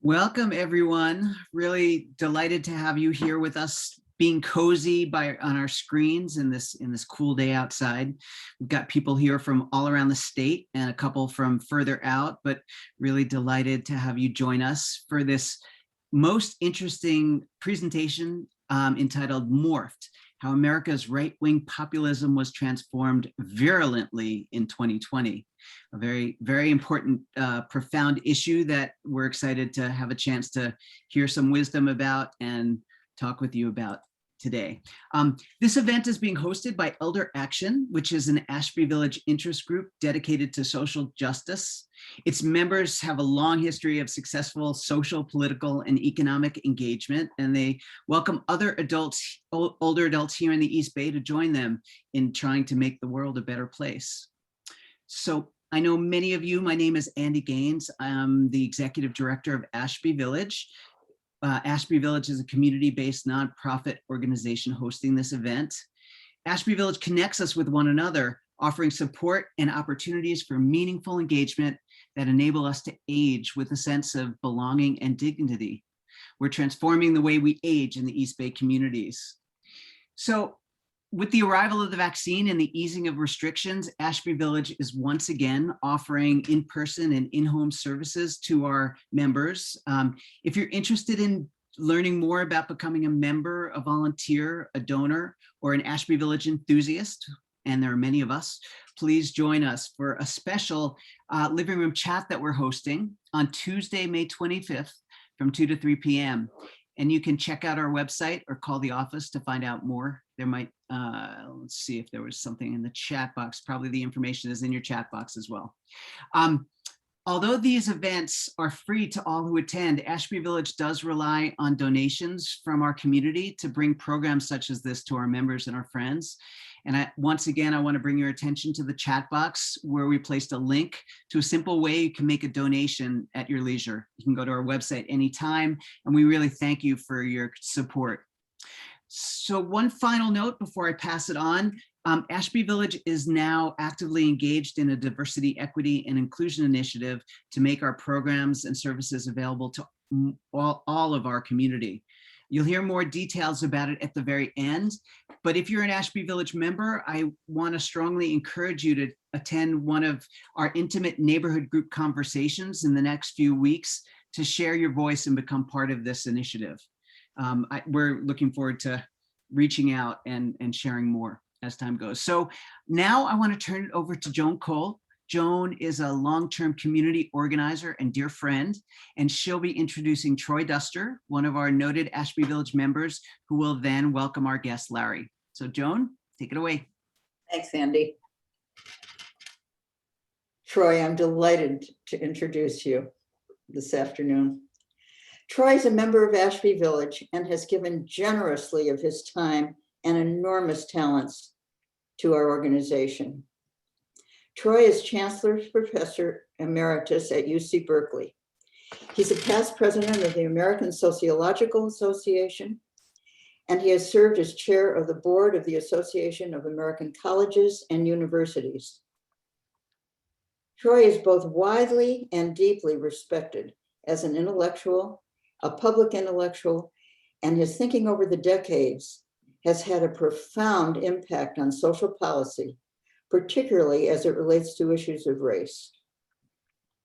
Welcome, everyone. Really delighted to have you here with us, being cozy on our screens in this cool day outside. We've got people here from all around the state and a couple from further out, but really delighted to have you join us for this most interesting presentation entitled Morphed: How America's Right-Wing Populism Was Transformed Virulently in 2020. A very, very important, profound issue that we're excited to have a chance to hear some wisdom about and talk with you about today. This event is being hosted by Elder Action, which is an Ashby Village interest group dedicated to social justice. Its members have a long history of successful social, political, and economic engagement, and they welcome other adults, older adults here in the East Bay to join them in trying to make the world a better place. So I know many of you, my name is Andy Gaines. I'm the executive director of Ashby Village. Ashby Village is a community-based nonprofit organization hosting this event. Ashby Village connects us with one another, offering support and opportunities for meaningful engagement that enable us to age with a sense of belonging and dignity. We're transforming the way we age in the East Bay communities. So, with the arrival of the vaccine and the easing of restrictions, Ashby Village is once again offering in-person and in-home services to our members. If you're interested in learning more about becoming a member, a volunteer, a donor, or an Ashby Village enthusiast, and there are many of us, please join us for a special living room chat that we're hosting on Tuesday, May 25th from 2 to 3 p.m. And you can check out our website or call the office to find out more. There might, let's see if there was something in the chat box. Probably the information is in your chat box as well. Although these events are free to all who attend, Ashby Village does rely on donations from our community to bring programs such as this to our members and our friends. And once again, I want to bring your attention to the chat box where we placed a link to a simple way you can make a donation at your leisure. You can go to our website anytime, and we really thank you for your support. So one final note before I pass it on, Ashby Village is now actively engaged in a diversity, equity, and inclusion initiative to make our programs and services available to all of our community. You'll hear more details about it at the very end, but if you're an Ashby Village member, I want to strongly encourage you to attend one of our intimate neighborhood group conversations in the next few weeks to share your voice and become part of this initiative. We're looking forward to reaching out and sharing more as time goes. So now I want to turn it over to Joan Cole. Joan is a long-term community organizer and dear friend, and she'll be introducing Troy Duster, one of our noted Ashby Village members, who will then welcome our guest, Larry. So Joan, take it away. Thanks, Andy. Troy, I'm delighted to introduce you this afternoon. Troy is a member of Ashby Village and has given generously of his time and enormous talents to our organization. Troy is Chancellor's Professor Emeritus at UC Berkeley. He's a past president of the American Sociological Association, and he has served as chair of the board of the Association of American Colleges and Universities. Troy is both widely and deeply respected as an intellectual, a public intellectual, and his thinking over the decades has had a profound impact on social policy, particularly as it relates to issues of race.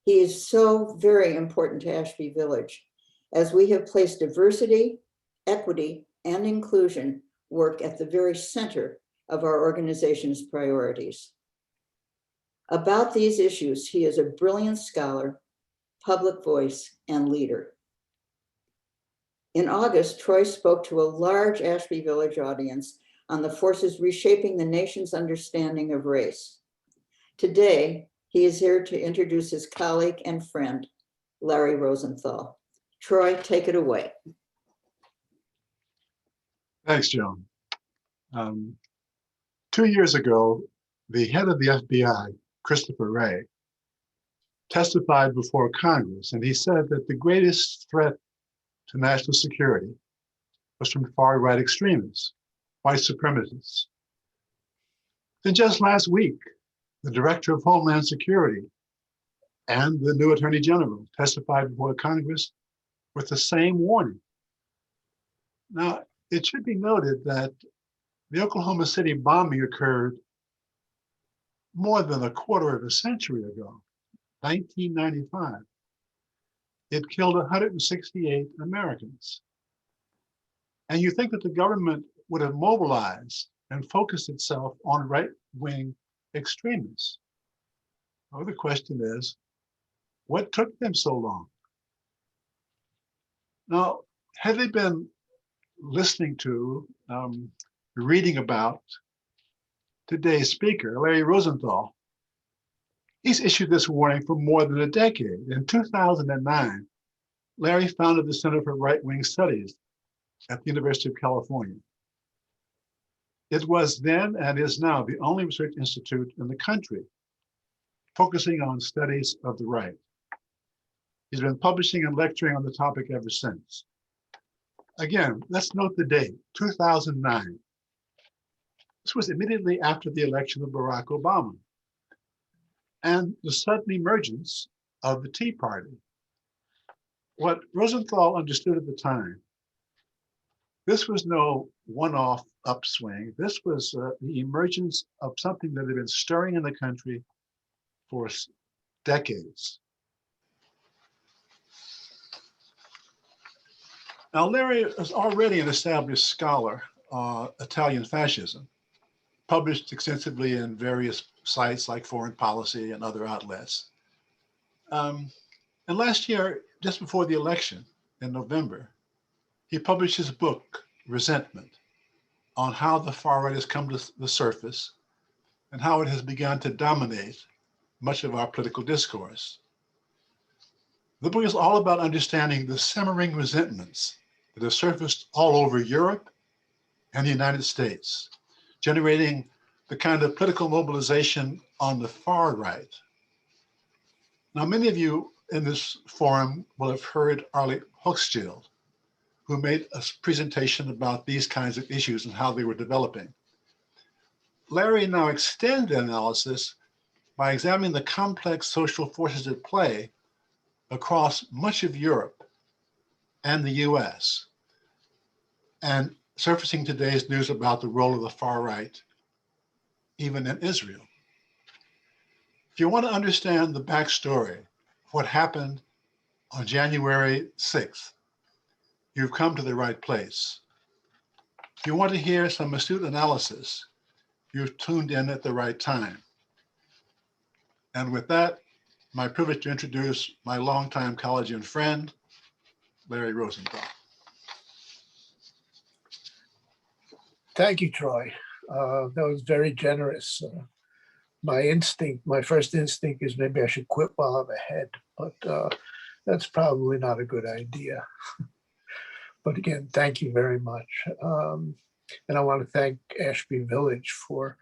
He is so very important to Ashby Village, as we have placed diversity, equity, and inclusion work at the very center of our organization's priorities. About these issues, he is a brilliant scholar, public voice, and leader. In August, Troy spoke to a large Ashby Village audience on the forces reshaping the nation's understanding of race. Today, he is here to introduce his colleague and friend, Larry Rosenthal. Troy, take it away. Thanks, Joan. 2 years ago, the head of the FBI, Christopher Wray, testified before Congress, and he said that the greatest threat to national security was from far-right extremists, white supremacists. Then just last week, the Director of Homeland Security and the new Attorney General testified before Congress with the same warning. Now, it should be noted that the Oklahoma City bombing occurred more than a quarter of a century ago, 1995. It killed 168 Americans. And you think that the government would have mobilized and focused itself on right-wing extremists. Well, the question is, what took them so long? Now, had they been listening to, reading about today's speaker, Larry Rosenthal, he's issued this warning for more than a decade. In 2009, Larry founded the Center for Right-Wing Studies at the University of California. It was then and is now the only research institute in the country focusing on studies of the right. He's been publishing and lecturing on the topic ever since. Again, let's note the date, 2009. This was immediately after the election of Barack Obama and the sudden emergence of the Tea Party. What Rosenthal understood at the time, this was no one-off upswing. This was the emergence of something that had been stirring in the country for decades. Now, Larry is already an established scholar on Italian fascism, published extensively in various sites like Foreign Policy and other outlets. And last year, just before the election in November, he published his book, Resentment, on how the far right has come to the surface and how it has begun to dominate much of our political discourse. The book is all about understanding the simmering resentments that have surfaced all over Europe and the United States, generating the kind of political mobilization on the far right. Now, many of you in this forum will have heard Arlie Hochschild, who made a presentation about these kinds of issues and how they were developing. Larry now extends the analysis by examining the complex social forces at play across much of Europe and the US, and surfacing today's news about the role of the far right, even in Israel. If you want to understand the backstory, what happened on January 6th, you've come to the right place. If you want to hear some astute analysis, you've tuned in at the right time. And with that, my privilege to introduce my longtime colleague and friend, Larry Rosenthal. Thank you, Troy. That was very generous. My first instinct is maybe I should quit while I'm ahead, but that's probably not a good idea. But again, thank you very much. And I want to thank Ashby Village for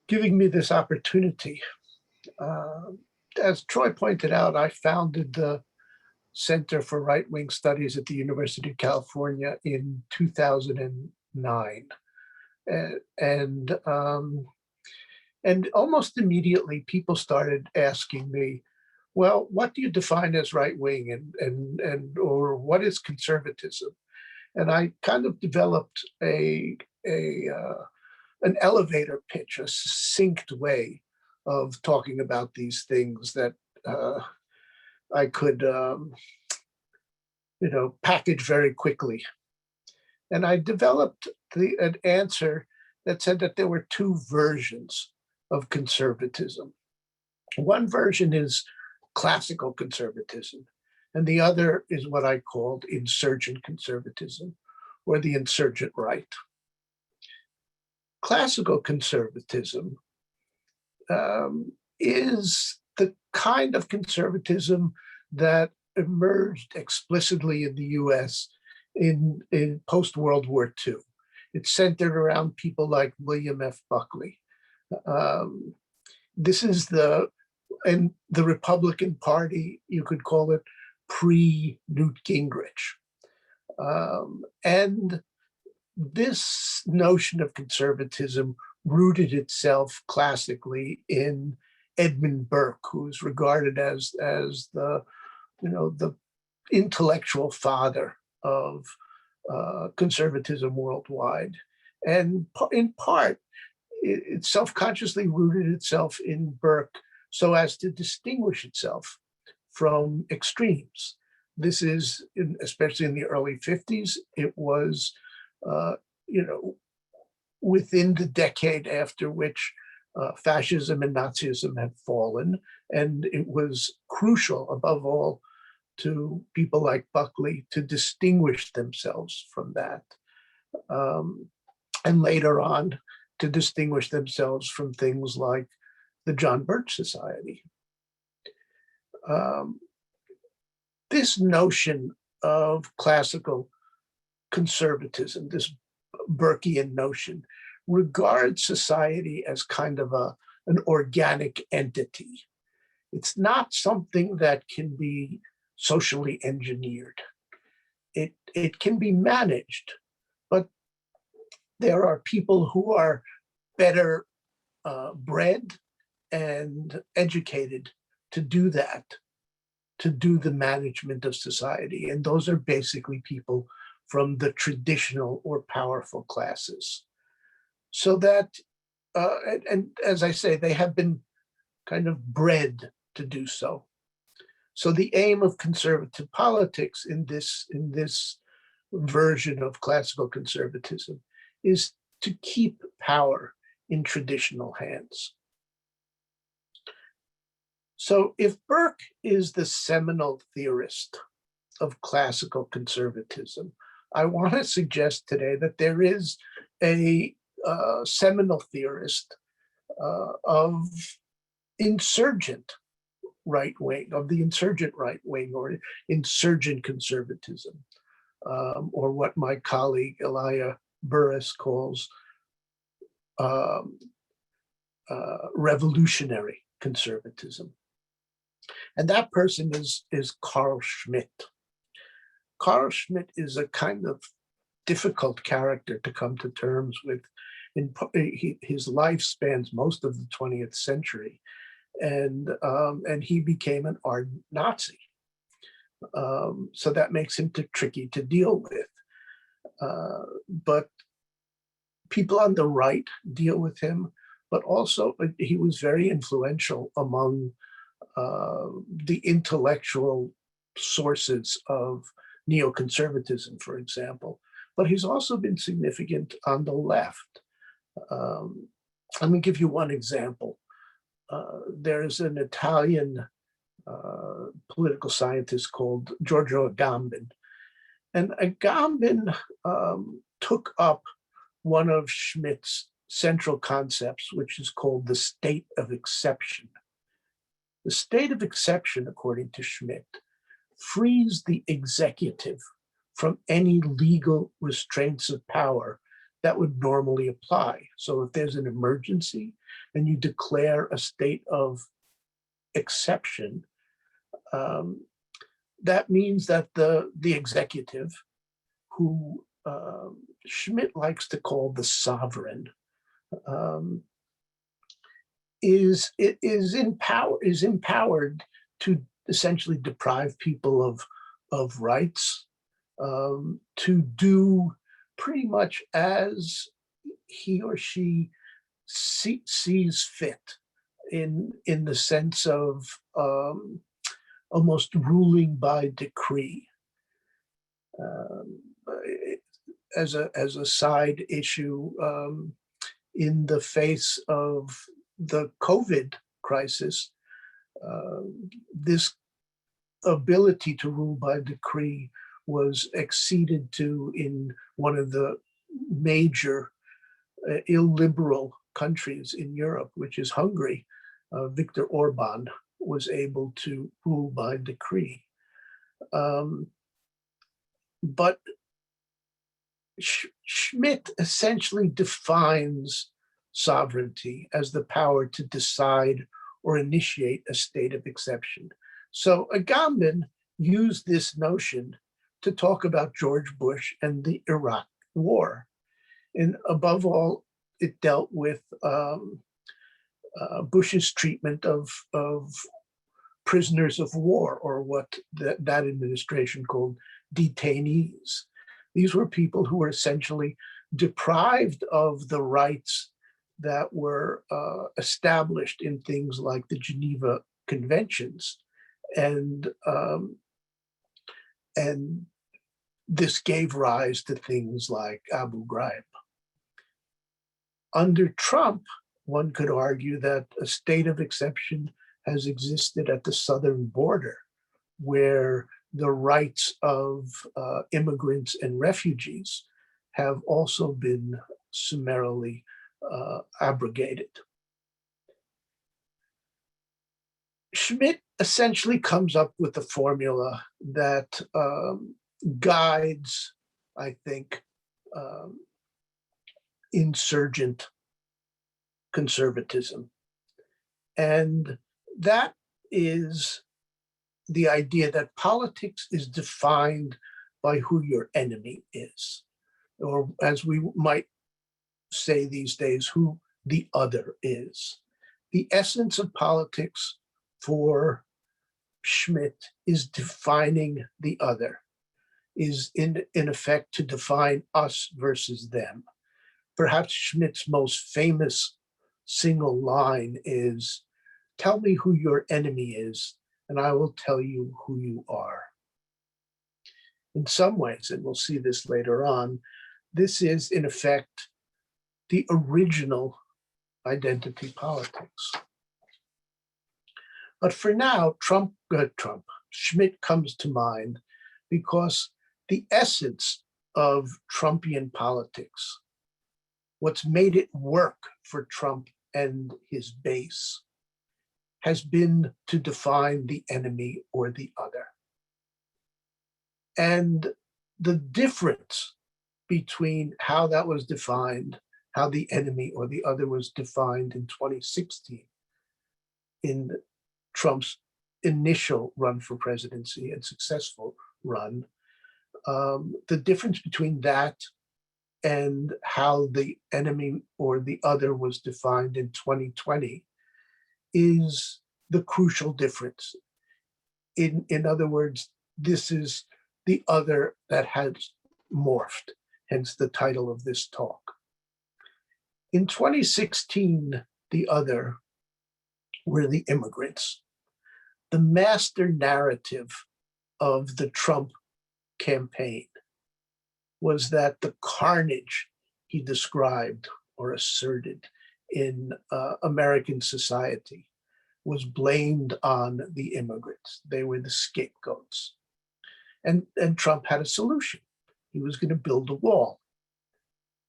giving me this opportunity. As Troy pointed out, I founded the Center for Right-Wing Studies at the University of California in 2009. And almost immediately people started asking me, well, what do you define as right-wing and or what is conservatism? And I kind of developed an elevator pitch, a succinct way of talking about these things that I could, package very quickly. And I developed an answer that said that there were two versions of conservatism. One version is classical conservatism, and the other is what I called insurgent conservatism, or the insurgent right. Classical conservatism is the kind of conservatism that emerged explicitly in the US in post-World War II. It's centered around people like William F. Buckley. This is the Republican Party, you could call it pre-Newt Gingrich. And this notion of conservatism rooted itself classically in Edmund Burke, who's regarded as the intellectual father of conservatism worldwide. And in part, it self-consciously rooted itself in Burke so as to distinguish itself from extremes. This is, especially in the early 50s, it was, within the decade after which fascism and Nazism had fallen. And it was crucial, above all, to people like Buckley to distinguish themselves from that. And later on, to distinguish themselves from things like the John Birch Society. This notion of classical conservatism, this Burkean notion, regards society as kind of an organic entity. It's not something that can be socially engineered. It can be managed, but there are people who are better bred and educated to do that, to do the management of society. And those are basically people from the traditional or powerful classes. So that, and as I say, they have been kind of bred to do so. So the aim of conservative politics in this version of classical conservatism is to keep power in traditional hands. So if Burke is the seminal theorist of classical conservatism, I want to suggest today that there is a seminal theorist of insurgent right wing, of the insurgent right wing, or insurgent conservatism, or what my colleague Elia Burris calls revolutionary conservatism. And that person is Carl Schmitt. Carl Schmitt is a kind of difficult character to come to terms with. His life spans most of the 20th century, and he became an ardent Nazi. So that makes him tricky to deal with. But people on the right deal with him, but also he was very influential among the intellectual sources of neoconservatism, for example. But he's also been significant on the left. Let me give you one example. There's an Italian political scientist called Giorgio Agamben. And Agamben took up one of Schmitt's central concepts, which is called the state of exception. The state of exception, according to Schmitt, frees the executive from any legal restraints of power that would normally apply. So if there's an emergency and you declare a state of exception, that means that the executive, who Schmitt likes to call the sovereign, is empowered to essentially deprive people of rights, to do pretty much as he or she sees fit, in the sense of almost ruling by decree. As a side issue, in the face of the COVID crisis, this ability to rule by decree was acceded to in one of the major illiberal countries in Europe, which is Hungary. Viktor Orban was able to rule by decree. But Schmitt essentially defines sovereignty as the power to decide or initiate a state of exception. So Agamben used this notion to talk about George Bush and the Iraq War. And above all, it dealt with Bush's treatment of prisoners of war, or what that administration called detainees. These were people who were essentially deprived of the rights that were established in things like the Geneva Conventions, and this gave rise to things like Abu Ghraib. Under Trump, one could argue that a state of exception has existed at the southern border, where the rights of immigrants and refugees have also been summarily abrogated. Schmidt essentially comes up with a formula that guides, I think, insurgent conservatism. And that is the idea that politics is defined by who your enemy is, or as we might say these days, who the other is. The essence of politics for Schmidt is defining the other, is in effect to define us versus them. Perhaps Schmidt's most famous single line is, "Tell me who your enemy is, and I will tell you who you are." In some ways, and we'll see this later on, this is in effect the original identity politics. But for now, Schmidt comes to mind because the essence of Trumpian politics, what's made it work for Trump and his base, has been to define the enemy or the other. And the difference between how that was defined, how the enemy or the other was defined in 2016, in Trump's initial run for presidency and successful run, the difference between that and how the enemy or the other was defined in 2020 is the crucial difference. In other words, this is the other that has morphed, hence the title of this talk. In 2016, the other were the immigrants. The master narrative of the Trump campaign was that the carnage he described or asserted in American society was blamed on the immigrants. They were the scapegoats. And Trump had a solution. He was going to build a wall.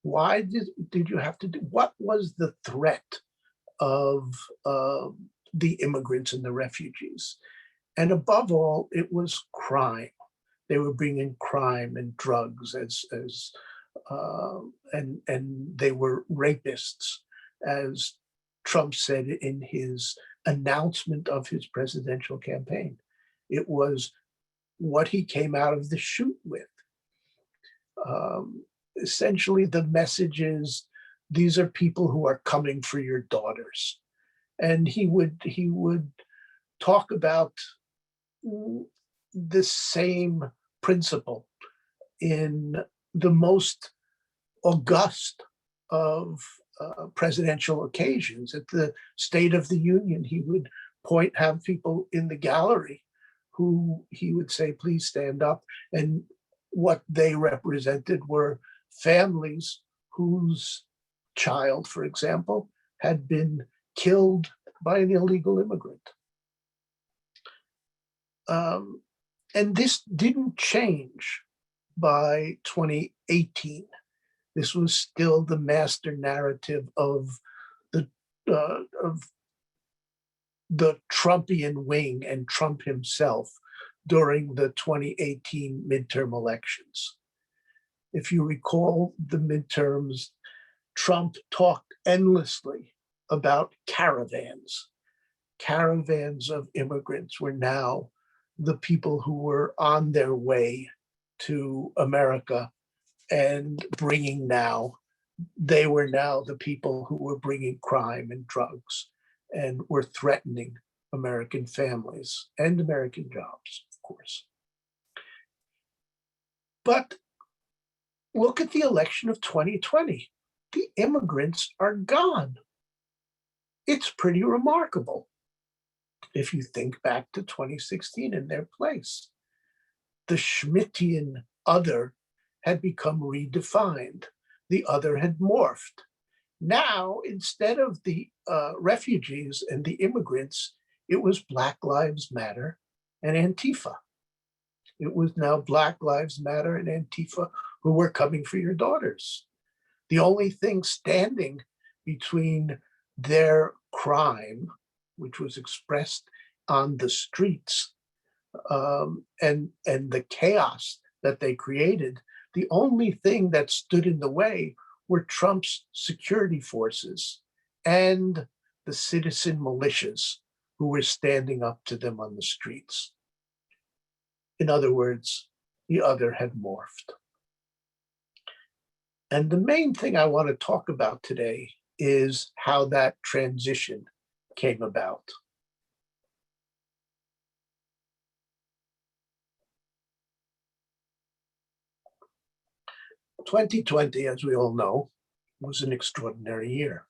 Why did you have to do? What was the threat of the immigrants and the refugees? And above all, it was crime. They were bringing crime and drugs and they were rapists, as Trump said in his announcement of his presidential campaign. It was what he came out of the chute with. Essentially, the message is, these are people who are coming for your daughters. And he would talk about the same principle in the most august of presidential occasions. At the State of the Union, he would have people in the gallery who he would say, please stand up. And what they represented were families whose child, for example, had been killed by an illegal immigrant. And this didn't change by 2018. This was still the master narrative of the Trumpian wing and Trump himself during the 2018 midterm elections. If you recall the midterms, Trump talked endlessly about caravans. Caravans of immigrants were now the people who were on their way to America and they were now the people who were bringing crime and drugs and were threatening American families and American jobs, of course. But look at the election of 2020. The immigrants are gone. It's pretty remarkable if you think back to 2016 in their place. The Schmittian other had become redefined. The other had morphed. Now, instead of the refugees and the immigrants, it was Black Lives Matter and Antifa. It was now Black Lives Matter and Antifa who were coming for your daughters. The only thing standing between their crime, which was expressed on the streets, and the chaos that they created, the only thing that stood in the way were Trump's security forces and the citizen militias who were standing up to them on the streets. In other words, the other had morphed. And the main thing I want to talk about today is how that transition came about. "2020, as we all know, was an extraordinary year.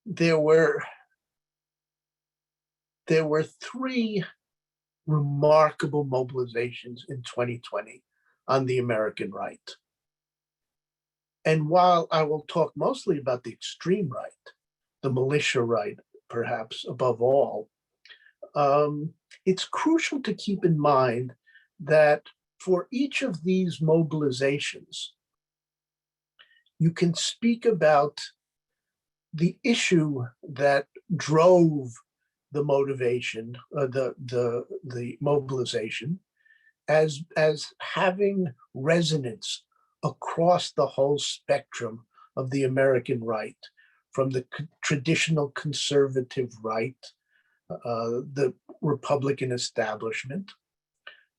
There were three remarkable mobilizations in 2020 on the American right. And while I will talk mostly about the extreme right, the militia right, perhaps above all, it's crucial to keep in mind that for each of these mobilizations, you can speak about the issue that drove the motivation, the mobilization, as having resonance across the whole spectrum of the American right, from the traditional conservative right, the Republican establishment,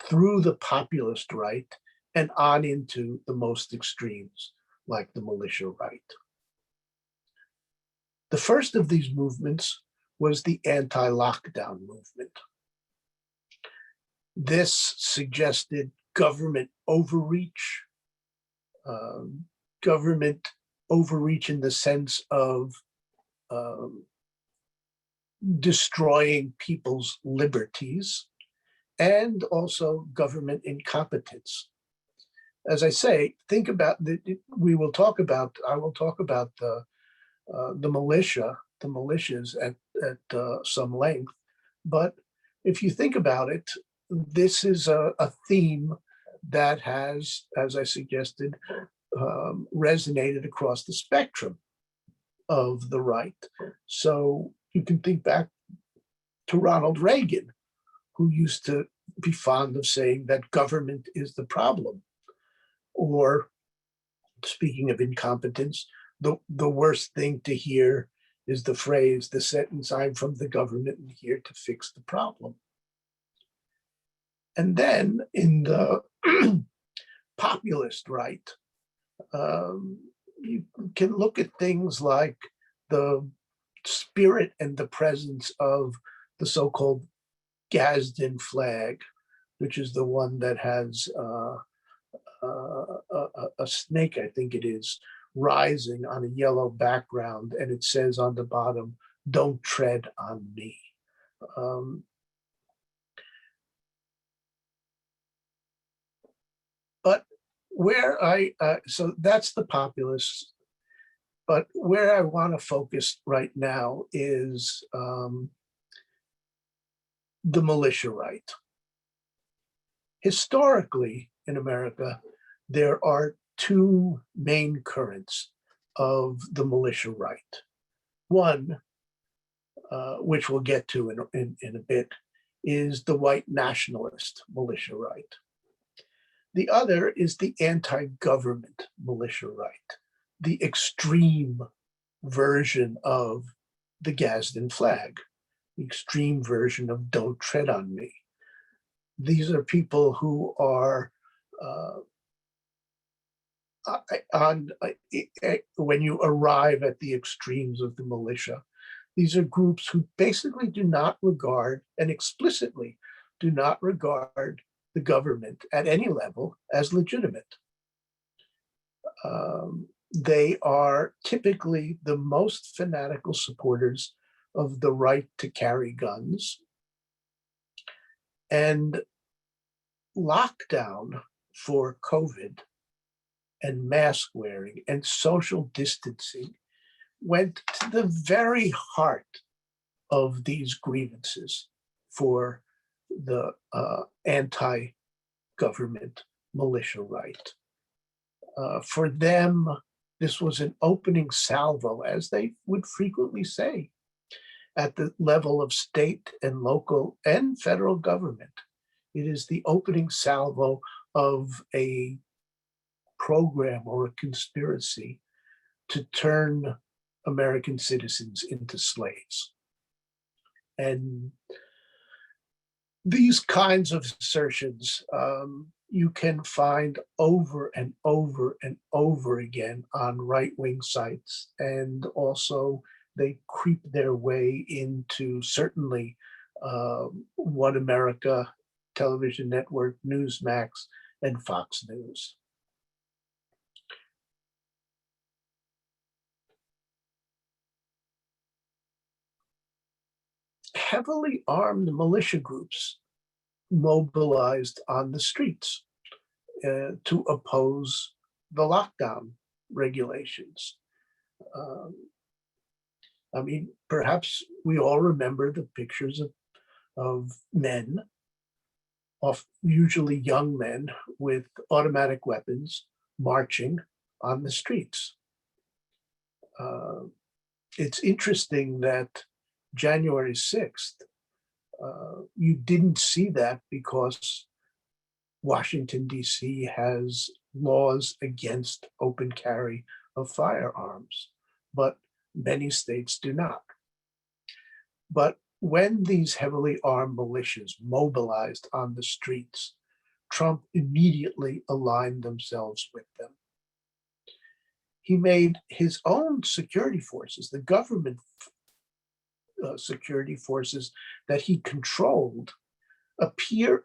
through the populist right, and on into the most extremes, like the militia right. The first of these movements was the anti-lockdown movement. This suggested government overreach in the sense of destroying people's liberties, and also government incompetence. As I say, think about I will talk about the militias at some length. But if you think about it, this is a theme that has, as I suggested, resonated across the spectrum of the right. So you can think back to Ronald Reagan, who used to be fond of saying that government is the problem. Or, speaking of incompetence, the worst thing to hear is the sentence, "I'm from the government and here to fix the problem." And then in the populist right, you can look at things like the spirit and the presence of the so-called Gadsden flag, which is the one that has a snake, I think it is, rising on a yellow background, and it says on the bottom, "Don't tread on me." But so that's the populists. But where I want to focus right now is the militia right. Historically, in America, there are two main currents of the militia right. One, which we'll get to in a bit, is the white nationalist militia right. The other is the anti-government militia right, the extreme version of the Gadsden flag, the extreme version of "Don't tread on me." These are people who are when you arrive at the extremes of the militia. These are groups who basically do not regard, and explicitly do not regard, the government at any level as legitimate. They are typically the most fanatical supporters of the right to carry guns. And lockdown for COVID and mask wearing and social distancing went to the very heart of these grievances for the anti-government militia right. For them, this was an opening salvo, as they would frequently say, at the level of state and local and federal government. It is the opening salvo of a program or a conspiracy to turn American citizens into slaves. And these kinds of assertions you can find over and over and over again on right-wing sites, and also they creep their way into certainly One America television network, Newsmax, and Fox News. Heavily armed militia groups mobilized on the streets to oppose the lockdown regulations. I mean, perhaps we all remember the pictures of men, usually young men with automatic weapons, marching on the streets. It's interesting that January 6th, you didn't see that because Washington, D.C. has laws against open carry of firearms, but many states do not. But when these heavily armed militias mobilized on the streets, Trump immediately aligned themselves with them. He made his own security forces, the government security forces that he controlled, appear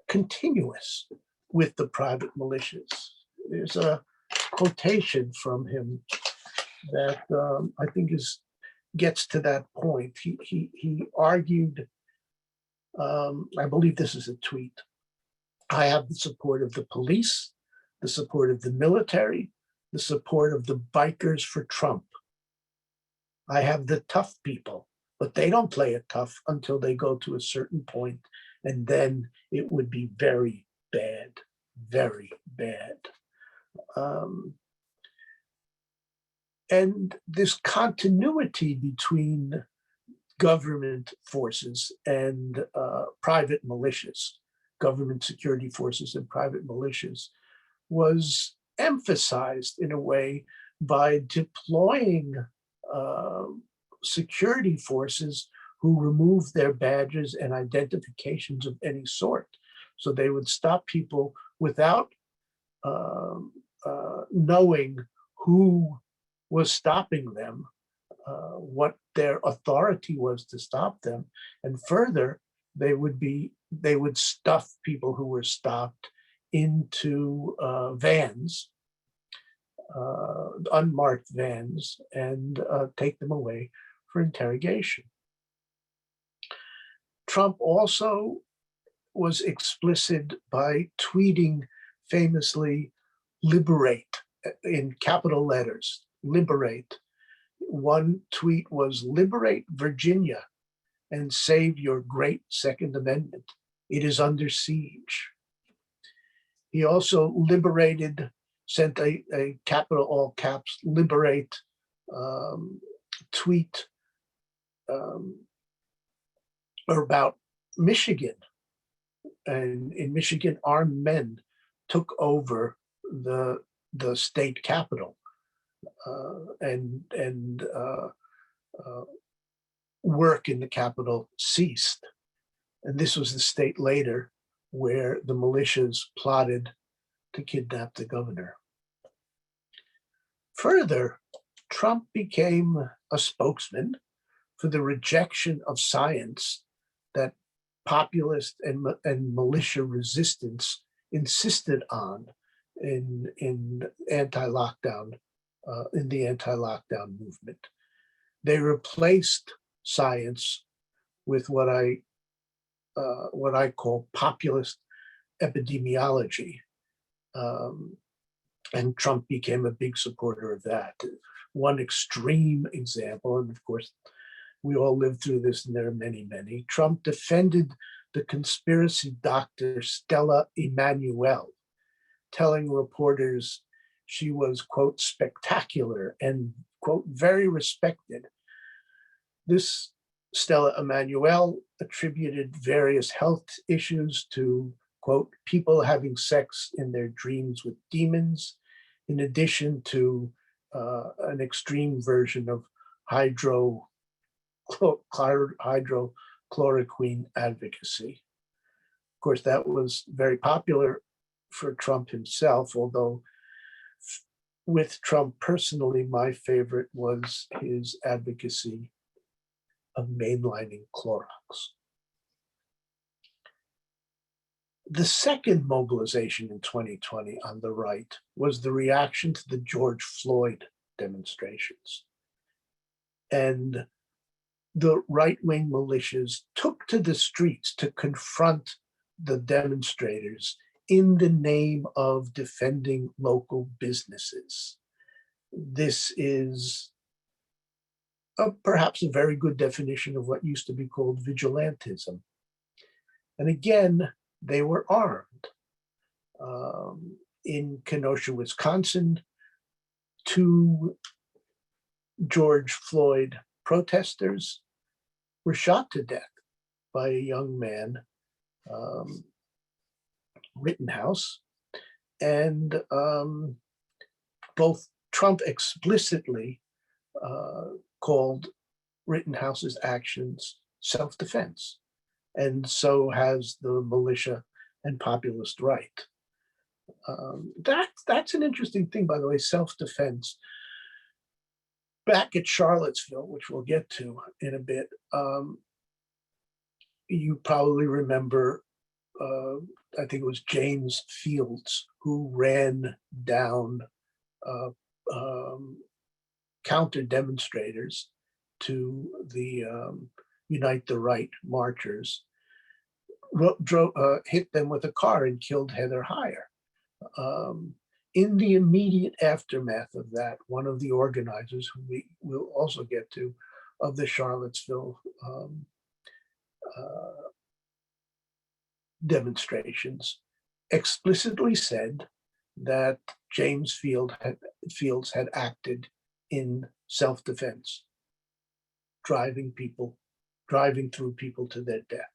continuous with the private militias. There's a quotation from him that I think gets to that point. He argued, I believe this is a tweet, "I have the support of the police, the support of the military, the support of the bikers for Trump. I have the tough people, but they don't play it tough until they go to a certain point, and then it would be very bad, very bad." And this continuity between government forces and private militias, government security forces and private militias, was emphasized in a way by deploying security forces who removed their badges and identifications of any sort. So they would stop people without knowing who was stopping them, what their authority was to stop them. And further, they would stuff people who were stopped into vans, unmarked vans, and take them away for interrogation. Trump also was explicit by tweeting famously, "Liberate," in capital letters, "Liberate." One tweet was, "Liberate Virginia and save your great Second Amendment. It is under siege." He also sent a capital, all caps, "Liberate" tweet about Michigan. And in Michigan, armed men took over the state capitol and work in the Capitol ceased. And this was the state later where the militias plotted to kidnap the governor. Further, Trump became a spokesman for the rejection of science that populist and militia resistance insisted on in anti-lockdown, in the anti-lockdown movement. They replaced science with what I call populist epidemiology. And Trump became a big supporter of that. One extreme example, and of course, we all lived through this, and there are many, many. Trump defended the conspiracy doctor Stella Emanuel, telling reporters she was, quote, spectacular and, quote, very respected. This Stella Emanuel attributed various health issues to, quote, people having sex in their dreams with demons, in addition to an extreme version of hydrochloroquine advocacy. Of course, that was very popular for Trump himself, although with Trump personally, my favorite was his advocacy of mainlining Clorox. The second mobilization in 2020 on the right was the reaction to the George Floyd demonstrations. And the right-wing militias took to the streets to confront the demonstrators in the name of defending local businesses. This is perhaps a very good definition of what used to be called vigilantism. And again, they were armed. In Kenosha, Wisconsin, 2 George Floyd protesters were shot to death by a young man, Rittenhouse, and both Trump explicitly called Rittenhouse's actions self-defense, and so has the militia and populist right. That's an interesting thing, by the way, self-defense. Back at Charlottesville, which we'll get to in a bit, you probably remember, I think it was James Fields, who ran down counter demonstrators to the Unite the Right marchers, hit them with a car and killed Heather Heyer. In the immediate aftermath of that, one of the organizers, who we will also get to, of the Charlottesville demonstrations, explicitly said that James Fields had acted in self-defense, driving through people to their death.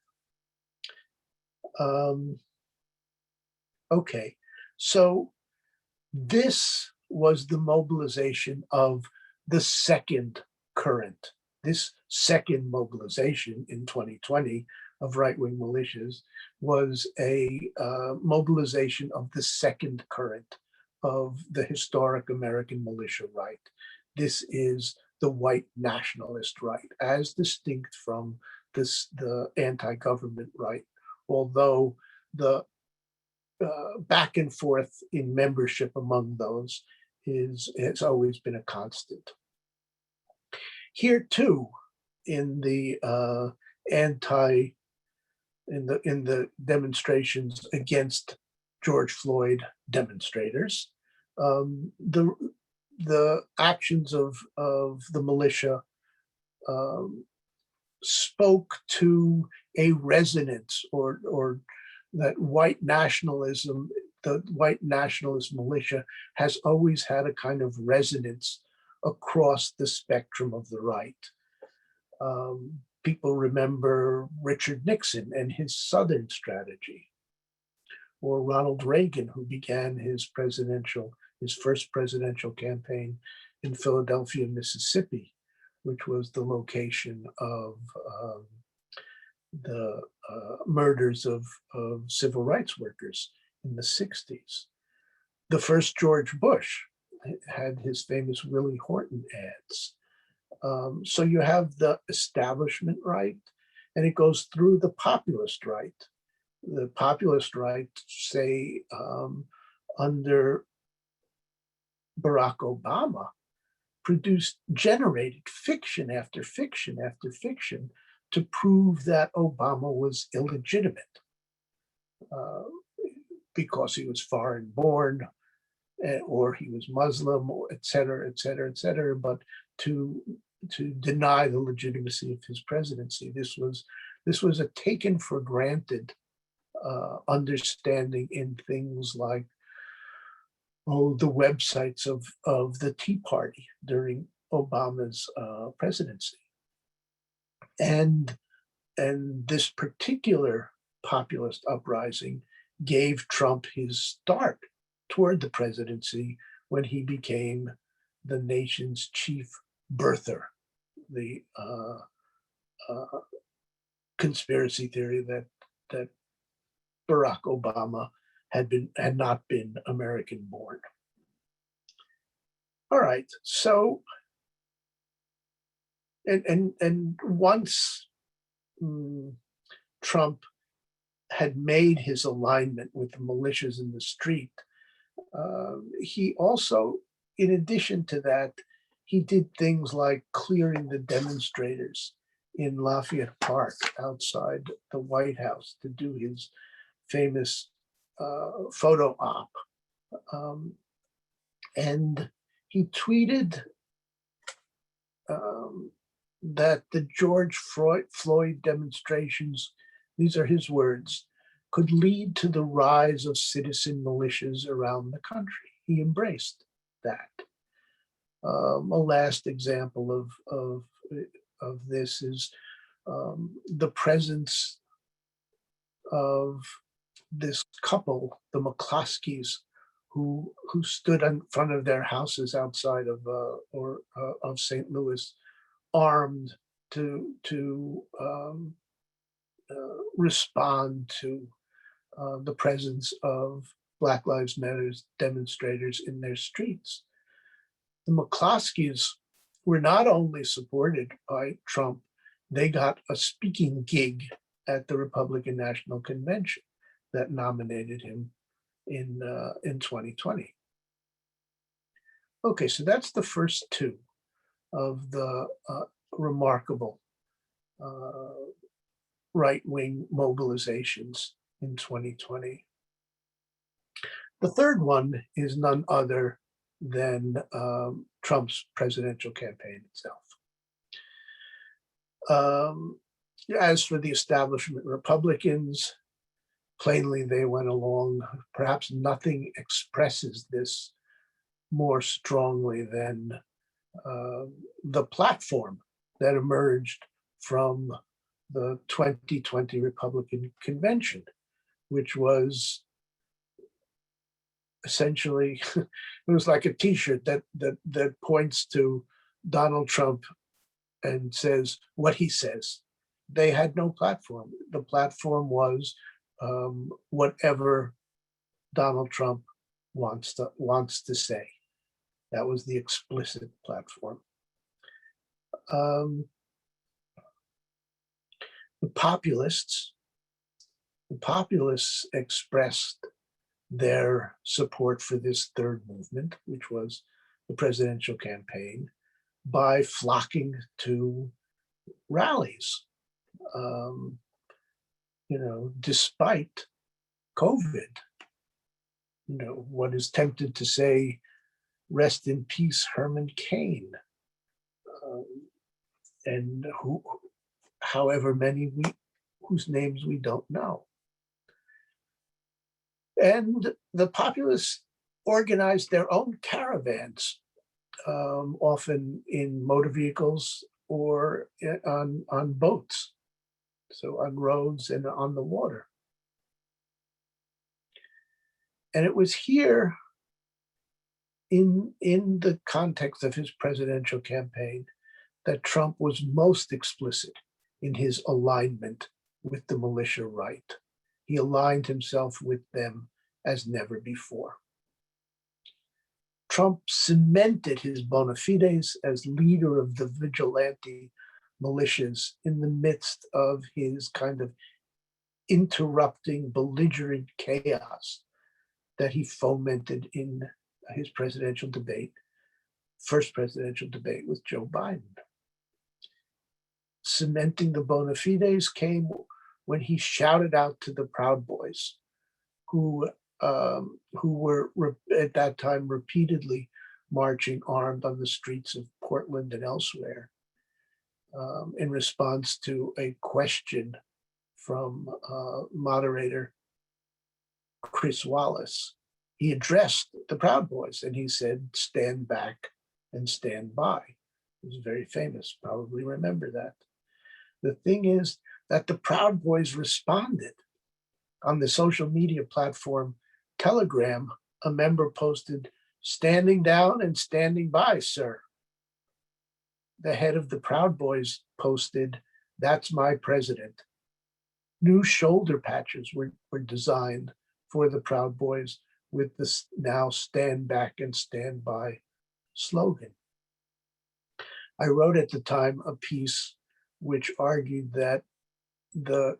Okay, so this was the mobilization of the second current. This second mobilization in 2020 of right-wing militias was a mobilization of the second current of the historic American militia right. This is the white nationalist right, as distinct from the anti-government right, although the back and forth in membership among those has always been a constant. Here too, in the demonstrations against George Floyd demonstrators, the actions of the militia spoke to a resonance, or that white nationalism, the white nationalist militia has always had a kind of resonance across the spectrum of the right. People remember Richard Nixon and his Southern strategy, or Ronald Reagan, who began his first presidential campaign in Philadelphia, Mississippi, which was the location of the murders of civil rights workers in the 60s. The first George Bush had his famous Willie Horton ads. So you have the establishment right, and it goes through the populist right. The populist right, say, under Barack Obama, generated fiction after fiction after fiction to prove that Obama was illegitimate because he was foreign born, or he was Muslim, or et cetera, et cetera, et cetera. But to deny the legitimacy of his presidency, this was a taken for granted understanding in things like, the websites of the Tea Party during Obama's presidency. And this particular populist uprising gave Trump his start toward the presidency when he became the nation's chief birther. The conspiracy theory that Barack Obama had not been American born. All right, so and once Trump had made his alignment with the militias in the street, he also, in addition to that, he did things like clearing the demonstrators in Lafayette Park outside the White House to do his famous photo op. And he tweeted that the George Floyd demonstrations, these are his words, could lead to the rise of citizen militias around the country. He embraced that. A last example of this is the presence of this couple, the McCloskeys, who stood in front of their houses outside of St. Louis, armed to respond to the presence of Black Lives Matter demonstrators in their streets. The McCloskeys were not only supported by Trump, they got a speaking gig at the Republican National Convention that nominated him in 2020. Okay, so that's the first two of the remarkable right-wing mobilizations in 2020. The third one is none other than Trump's presidential campaign itself. As for the establishment Republicans, plainly they went along. Perhaps nothing expresses this more strongly than the platform that emerged from the 2020 Republican convention, which was essentially, it was like a T-shirt that points to Donald Trump and says what he says. They had no platform. The platform was whatever Donald Trump wants to say. That was the explicit platform. The populists expressed their support for this third movement, which was the presidential campaign, by flocking to rallies. Despite COVID, one is tempted to say, rest in peace, Herman Cain, and however many whose names we don't know. And the populists organized their own caravans, often in motor vehicles or on boats, so on roads and on the water. And it was here, in the context of his presidential campaign, that Trump was most explicit in his alignment with the militia right. He aligned himself with them as never before. Trump cemented his bona fides as leader of the vigilante militias in the midst of his kind of interrupting, belligerent chaos that he fomented in his presidential debate, first presidential debate with Joe Biden. Cementing the bona fides came when he shouted out to the Proud Boys, who were at that time repeatedly marching armed on the streets of Portland and elsewhere, in response to a question from moderator Chris Wallace. He addressed the Proud Boys and he said, "Stand back and stand by." It was very famous, probably remember that. The thing is that the Proud Boys responded. On the social media platform Telegram, a member posted, "Standing down and standing by, sir." The head of the Proud Boys posted, "That's my president." New shoulder patches were designed for the Proud Boys with this now "stand back and stand by" slogan. I wrote at the time a piece which argued that the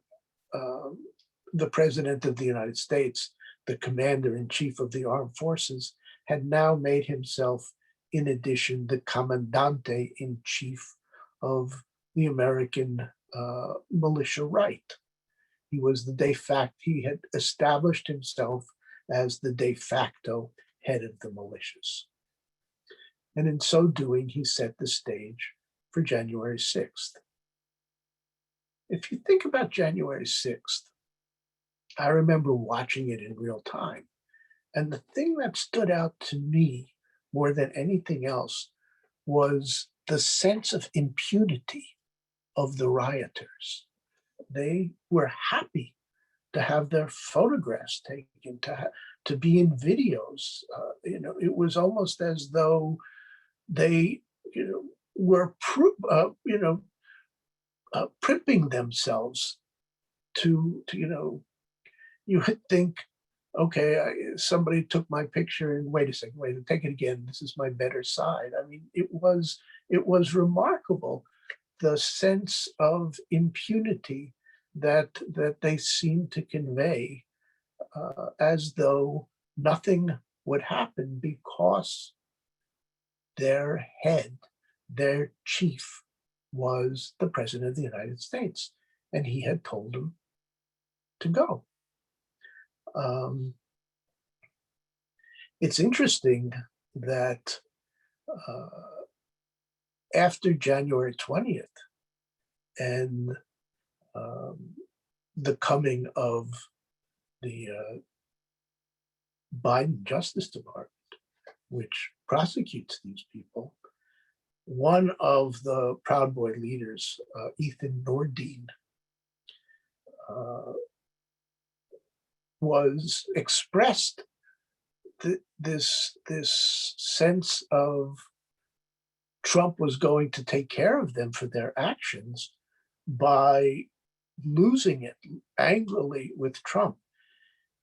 President of the United States, the Commander-in-Chief of the Armed Forces, had now made himself, in addition, the Commandante-in-Chief of the American militia right. He was he had established himself as the de facto head of the militias. And in so doing, he set the stage for January 6th. If you think about January 6th, I remember watching it in real time. And the thing that stood out to me more than anything else was the sense of impunity of the rioters. They were happy to have their photographs taken, to be in videos. It was almost as though they, were pripping themselves to you would think, okay, somebody took my picture and wait a second, take it again. This is my better side. I mean, it was remarkable, the sense of impunity that they seemed to convey, as though nothing would happen because their head, their chief, was the President of the United States, and he had told them to go. It's interesting that after January 20th and the coming of the Biden Justice Department, which prosecutes these people, one of the Proud Boy leaders, Ethan Nordine, was expressed this sense of Trump was going to take care of them for their actions by losing it angrily with Trump.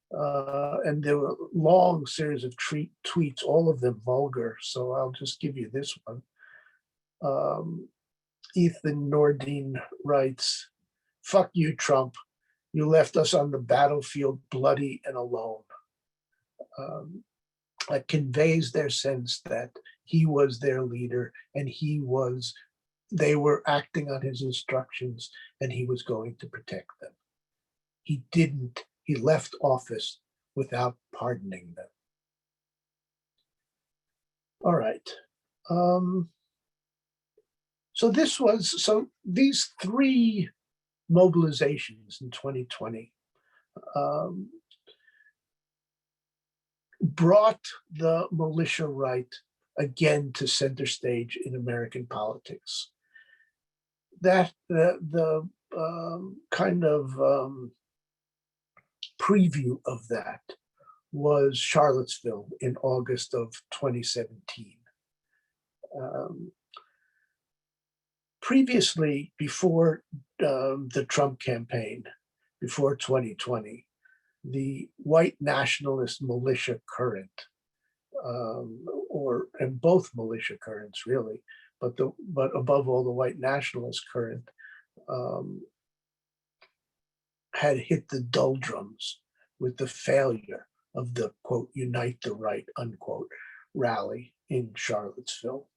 And there were a long series of tweets, all of them vulgar. So I'll just give you this one. Ethan Nordine writes, "Fuck you, Trump. You left us on the battlefield bloody and alone." That conveys their sense that he was their leader and they were acting on his instructions and he was going to protect them. He left office without pardoning them. All right. So these three mobilizations in 2020 brought the militia right again to center stage in American politics. That the kind of preview of that was Charlottesville in August of 2017. Previously, before the Trump campaign, before 2020, the white nationalist militia current, and both militia currents really, but above all the white nationalist current had hit the doldrums with the failure of the quote "Unite the Right" unquote rally in Charlottesville.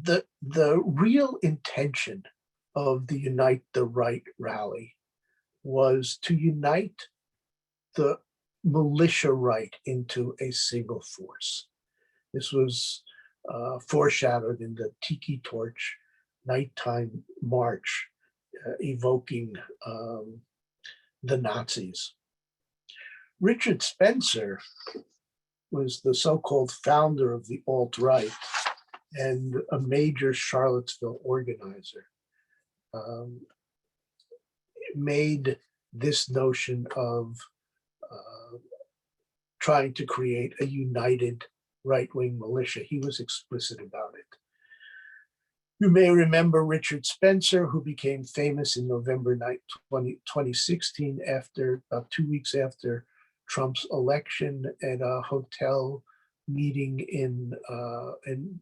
The real intention of the Unite the Right rally was to unite the militia right into a single force. This was foreshadowed in the Tiki Torch nighttime march, evoking the Nazis. Richard Spencer was the so-called founder of the alt-right and a major Charlottesville organizer. It made this notion of trying to create a united right-wing militia. He was explicit about it. You may remember Richard Spencer, who became famous in November 2016 about 2 weeks after Trump's election at a hotel meeting in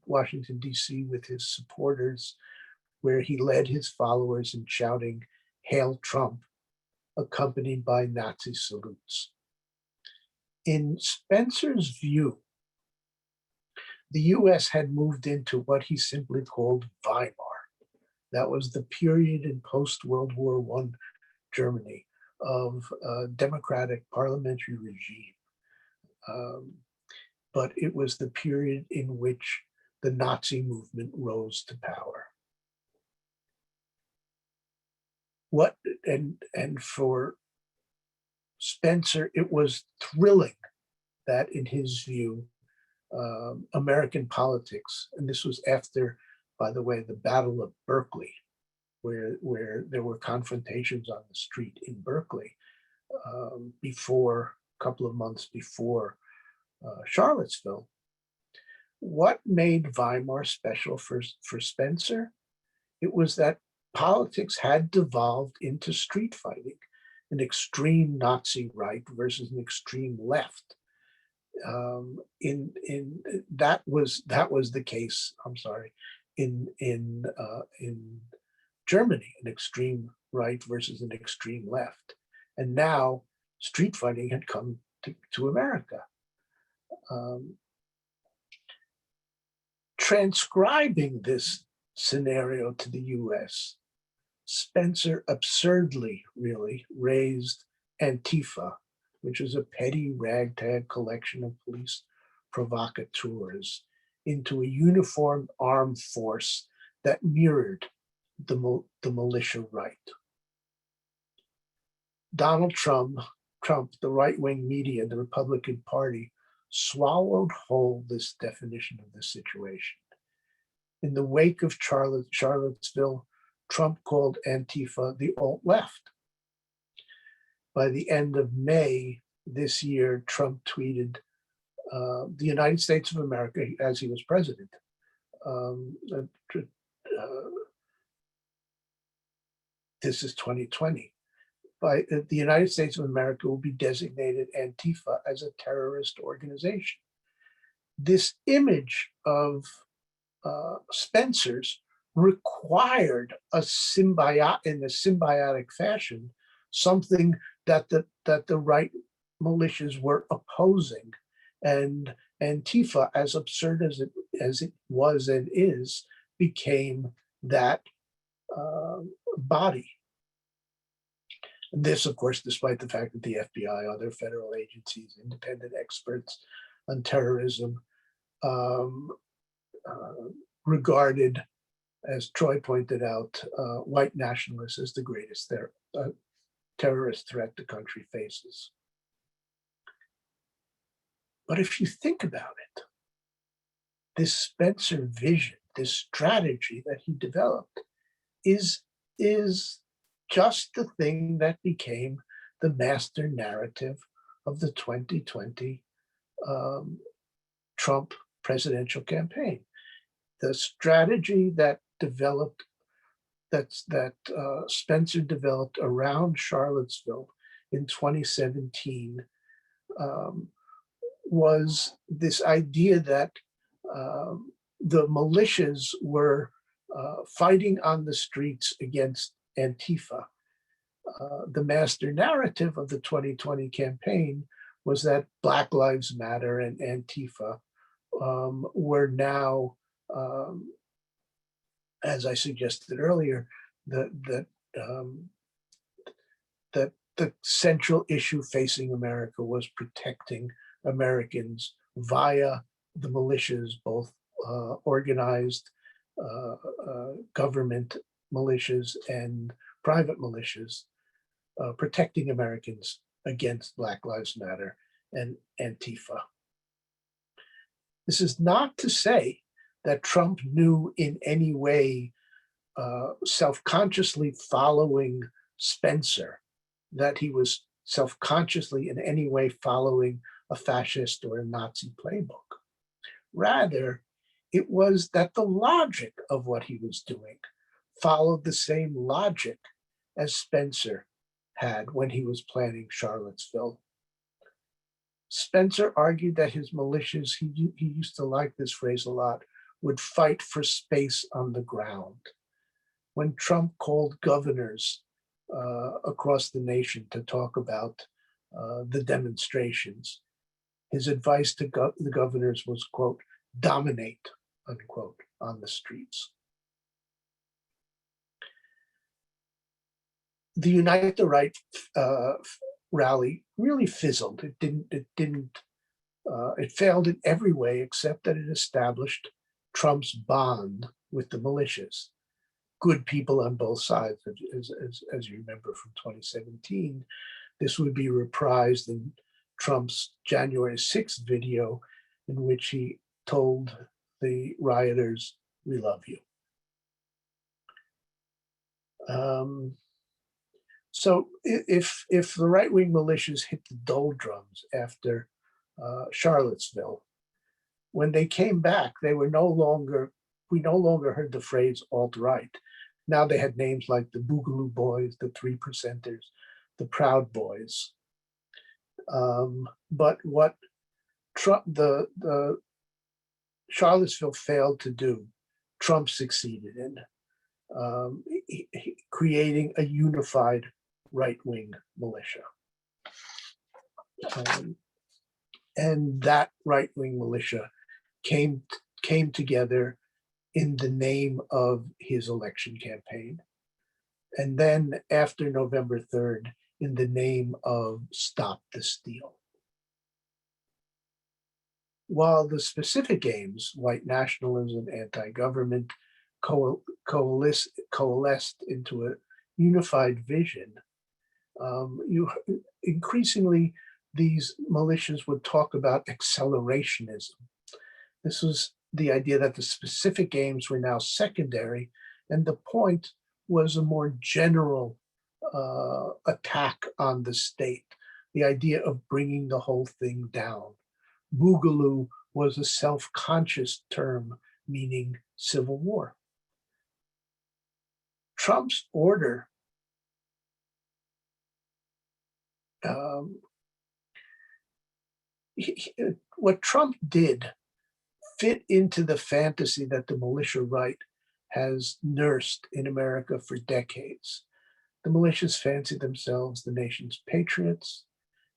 Washington, D.C. with his supporters, where he led his followers in shouting, "Hail Trump," accompanied by Nazi salutes. In Spencer's view, the US had moved into what he simply called Weimar. That was the period in post-World War I Germany of a democratic parliamentary regime. But it was the period in which the Nazi movement rose to power. And for Spencer, it was thrilling that, in his view, American politics, and this was after, by the way, the Battle of Berkeley, where there were confrontations on the street in Berkeley a couple of months before Charlottesville. What made Weimar special for Spencer? It was that politics had devolved into street fighting, an extreme Nazi right versus an extreme left. That was the case. I'm sorry, in Germany, an extreme right versus an extreme left, and now street fighting had come to America. Transcribing this scenario to the U.S., Spencer absurdly, really, raised Antifa, which was a petty ragtag collection of police provocateurs, into a uniformed armed force that mirrored the militia right. Donald Trump, the right-wing media, the Republican Party, swallowed whole this definition of the situation. In the wake of Charlottesville, Trump called Antifa the alt-left. By the end of May this year, Trump tweeted, the United States of America, as he was president, this is 2020, the United States of America will be designated Antifa as a terrorist organization. This image of Spencer's required in a symbiotic fashion, something that the right militias were opposing, and Antifa, as absurd as it was and is, became that body. And this, of course, despite the fact that the FBI, other federal agencies, independent experts on terrorism, regarded, as Troy pointed out, white nationalists as the greatest terrorist threat the country faces. But if you think about it, this Spencer vision, this strategy that he developed is just the thing that became the master narrative of the 2020 Trump presidential campaign. The strategy that developed, that Spencer developed around Charlottesville in 2017 was this idea that the militias were fighting on the streets against Antifa. The master narrative of the 2020 campaign was that Black Lives Matter and Antifa were now, as I suggested earlier, that the central issue facing America was protecting Americans via the militias, both organized government militias and private militias, protecting Americans against Black Lives Matter and Antifa. This is not to say that Trump knew in any way, self-consciously following Spencer, that he was self-consciously in any way following a fascist or a Nazi playbook. Rather, it was that the logic of what he was doing followed the same logic as Spencer had when he was planning Charlottesville. Spencer argued that his militias, he used to like this phrase a lot, would fight for space on the ground. When Trump called governors across the nation to talk about the demonstrations, his advice to the governors was, quote, dominate, unquote, on the streets. The Unite the Right rally really fizzled. It failed in every way except that it established Trump's bond with the militias. Good people on both sides, as you remember from 2017. This would be reprised in Trump's January 6th video, in which he told the rioters, "We love you." So if the right-wing militias hit the doldrums after Charlottesville, when they came back, we no longer heard the phrase alt-right. Now they had names like the Boogaloo Boys, the Three Percenters, the Proud Boys. But what the Charlottesville failed to do, Trump succeeded in, creating a unified right-wing militia. And that right-wing militia came together in the name of his election campaign. And then after November 3rd, in the name of Stop the Steal. While the specific aims, white nationalism, anti-government, coalesced into a unified vision, increasingly these militias would talk about accelerationism. This was the idea that the specific aims were now secondary, and the point was a more general attack on the state, the idea of bringing the whole thing down. Boogaloo was a self-conscious term meaning civil war. Trump's order what Trump did fit into the fantasy that the militia right has nursed in America for decades. The militias fancied themselves the nation's patriots,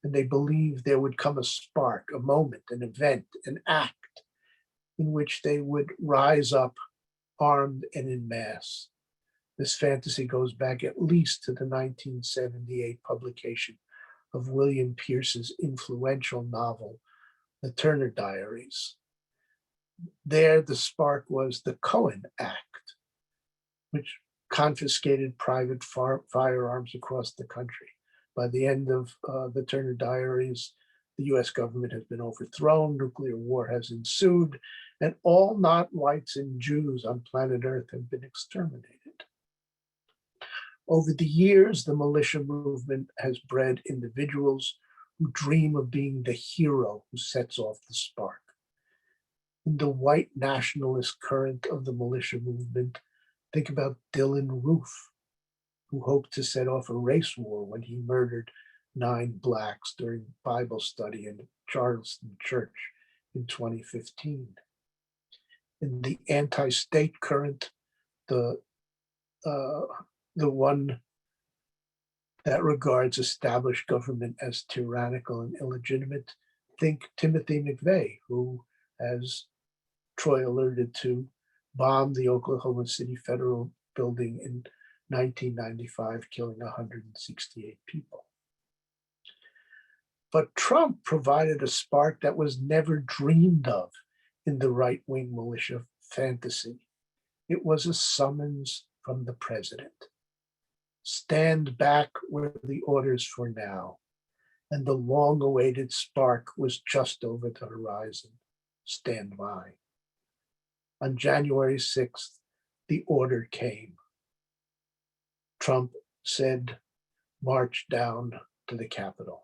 and they believed there would come a spark, a moment, an event, an act in which they would rise up armed and in mass. This fantasy goes back at least to the 1978 publication of William Pierce's influential novel, The Turner Diaries. There, the spark was the Cohen Act, which confiscated private firearms across the country. By the end of the Turner Diaries, the US government has been overthrown, nuclear war has ensued, and all not whites and Jews on planet Earth have been exterminated. Over the years, the militia movement has bred individuals who dream of being the hero who sets off the spark. In the white nationalist current of the militia movement, think about Dylann Roof, who hoped to set off a race war when he murdered 9 Blacks during Bible study in Charleston Church in 2015. In the anti-state current, the one that regards established government as tyrannical and illegitimate, think Timothy McVeigh, who, as Troy alluded to, bombed the Oklahoma City Federal Building in 1995, killing 168 people. But Trump provided a spark that was never dreamed of in the right-wing militia fantasy. It was a summons from the president. Stand back were the orders for now, and the long-awaited spark was just over the horizon. Stand by. On January 6th, the order came. Trump said, march down to the Capitol.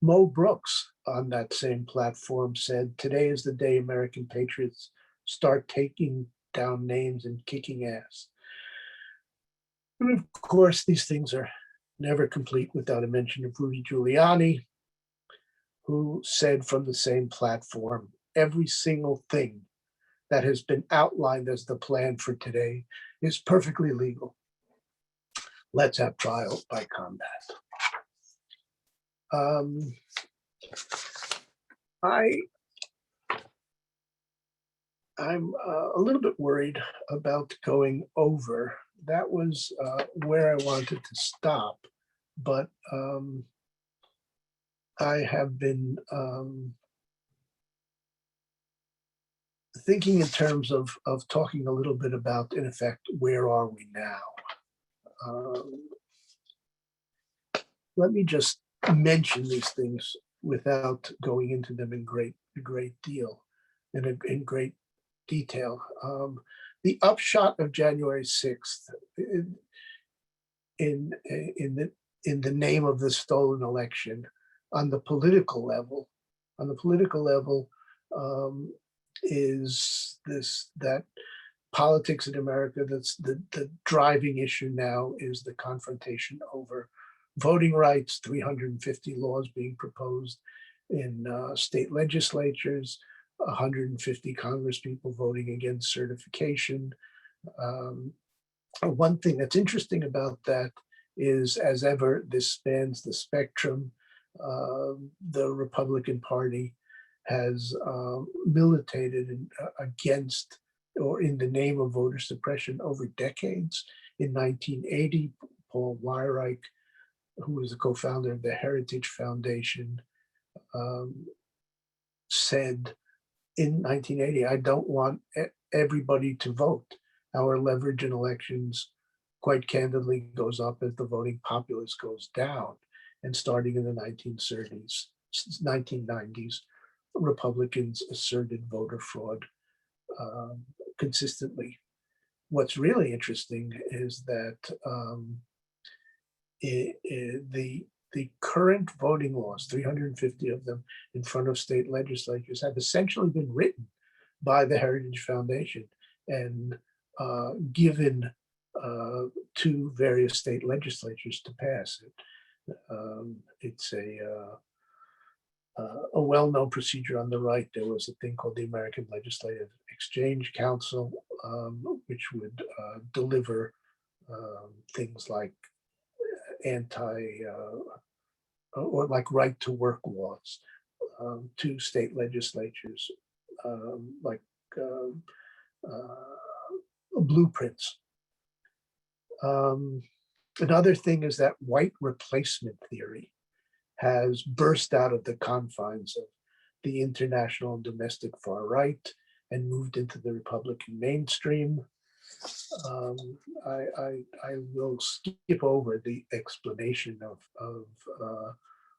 Mo Brooks on that same platform said, today is the day American patriots start taking down names and kicking ass. And of course, these things are never complete without a mention of Rudy Giuliani, who said from the same platform, every single thing that has been outlined as the plan for today is perfectly legal. Let's have trial by combat. I'm a little bit worried about going over. That was where I wanted to stop, but I have been thinking in terms of talking a little bit about, in effect, where are we now? Let me just mention these things without going into them in great detail. The upshot of January 6th, in the name of the stolen election, on the political level, is that politics in America, that's the driving issue now, is the confrontation over voting rights, 350 laws being proposed in state legislatures, 150 Congress people voting against certification. One thing that's interesting about that is, as ever, this spans the spectrum. The Republican Party has militated against or in the name of voter suppression over decades. In 1980, Paul Weyrich, who was the co-founder of the Heritage Foundation, said in 1980, I don't want everybody to vote. Our leverage in elections, quite candidly, goes up as the voting populace goes down. And starting in the 1990s, Republicans asserted voter fraud consistently. What's really interesting is that the current voting laws, 350 of them in front of state legislatures, have essentially been written by the Heritage Foundation and given to various state legislatures to pass it. It's a well-known procedure on the right. There was a thing called the American Legislative Exchange Council, which would deliver things like or like right to work laws to state legislatures, like blueprints. Another thing is that white replacement theory has burst out of the confines of the international and domestic far right and moved into the Republican mainstream. I will skip over the explanation of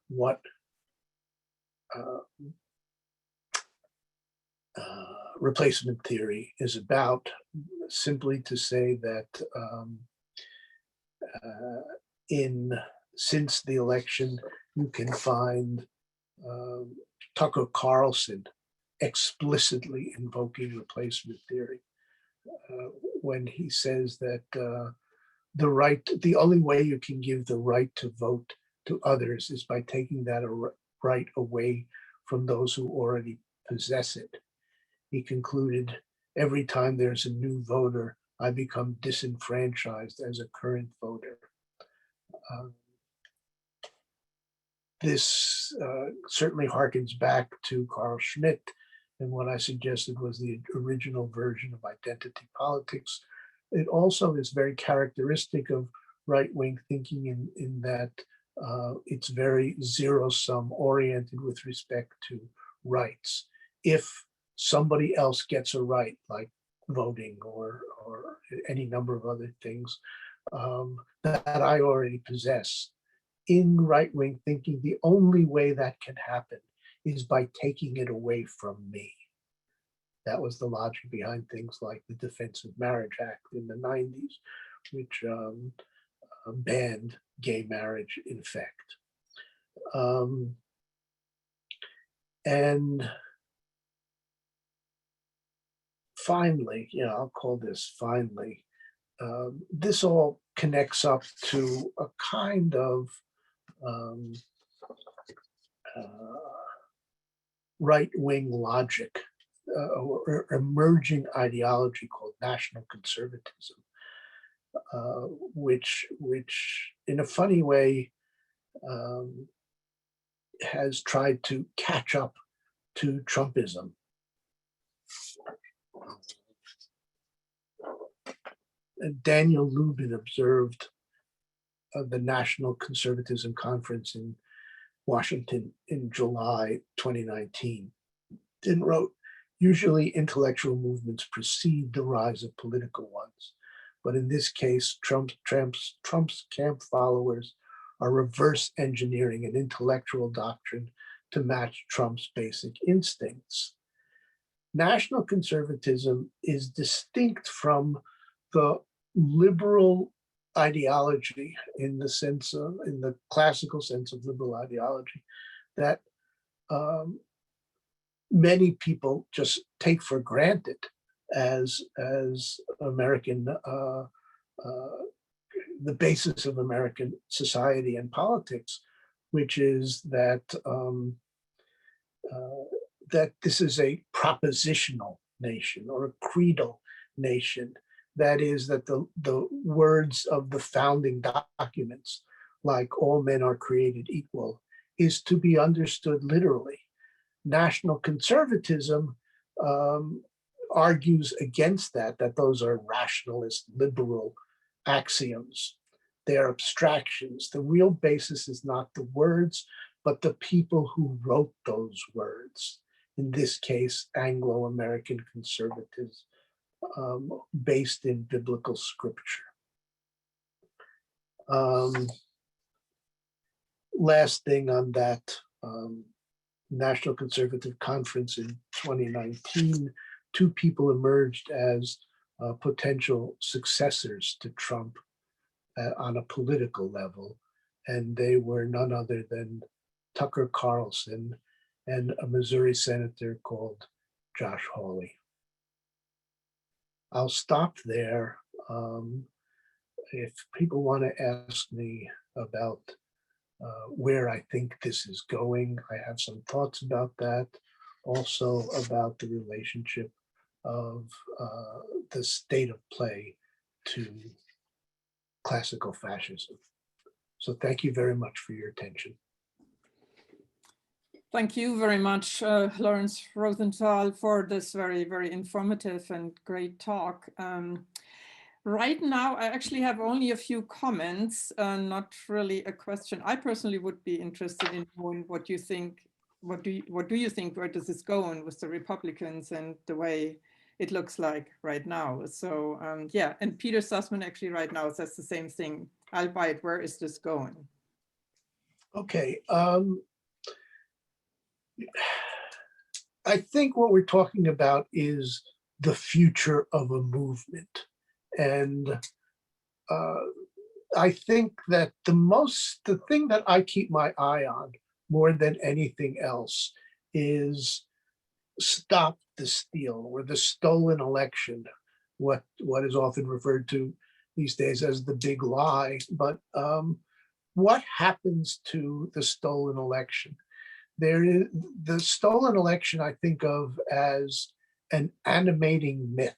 what replacement theory is about, simply to say that since the election, you can find Tucker Carlson explicitly invoking replacement theory when he says that the only way you can give the right to vote to others is by taking that right away from those who already possess it. He concluded, every time there's a new voter, I become disenfranchised as a current voter. This certainly harkens back to Carl Schmitt, and what I suggested was the original version of identity politics. It also is very characteristic of right-wing thinking in that it's very zero-sum oriented with respect to rights. If somebody else gets a right, like voting or any number of other things that I already possess, in right-wing thinking, the only way that can happen is by taking it away from me. That was the logic behind things like the Defense of Marriage Act in the 90s, which banned gay marriage in effect. And finally, I'll call this finally, this all connects up to a kind of right-wing logic or emerging ideology called national conservatism, which in a funny way has tried to catch up to Trumpism. Daniel Lubin observed the National Conservatism Conference in Washington in July 2019, and wrote, usually intellectual movements precede the rise of political ones. But in this case, Trump's camp followers are reverse engineering an intellectual doctrine to match Trump's basic instincts. National conservatism is distinct from the liberal ideology in the classical sense of liberal ideology that many people just take for granted as American, the basis of American society and politics, which is that that this is a propositional nation or a creedal nation. That is, that the words of the founding documents, like all men are created equal, is to be understood literally. National conservatism argues against that those are rationalist liberal axioms. They're abstractions. The real basis is not the words, but the people who wrote those words. In this case, Anglo-American conservatives, based in biblical scripture. Last thing on that National Conservative Conference in 2019, two people emerged as potential successors to Trump on a political level, and they were none other than Tucker Carlson and a Missouri senator called Josh Hawley. I'll stop there. If people want to ask me about where I think this is going, I have some thoughts about that. Also about the relationship of the state of play to classical fascism. So thank you very much for your attention. Thank you very much, Lawrence Rosenthal, for this very, very informative and great talk. Right now, I actually have only a few comments, not really a question. I personally would be interested in knowing what you think. What do you think? Where does this go on with the Republicans and the way it looks like right now? So yeah, and Peter Sussman actually right now says the same thing. I'll buy it. Where is this going? Okay. I think what we're talking about is the future of a movement. And I think that the thing that I keep my eye on more than anything else is stop the steal or the stolen election, what is often referred to, these days as the big lie. But what happens to the stolen election? There is the stolen election, I think of as an animating myth.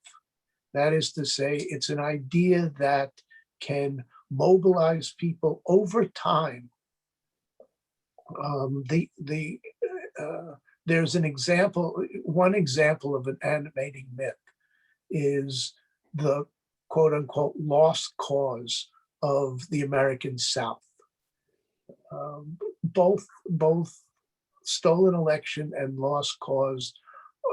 That is to say, it's an idea that can mobilize people over time. There's an example, one example of an animating myth is the quote unquote lost cause of the American South. Both stolen election and lost cause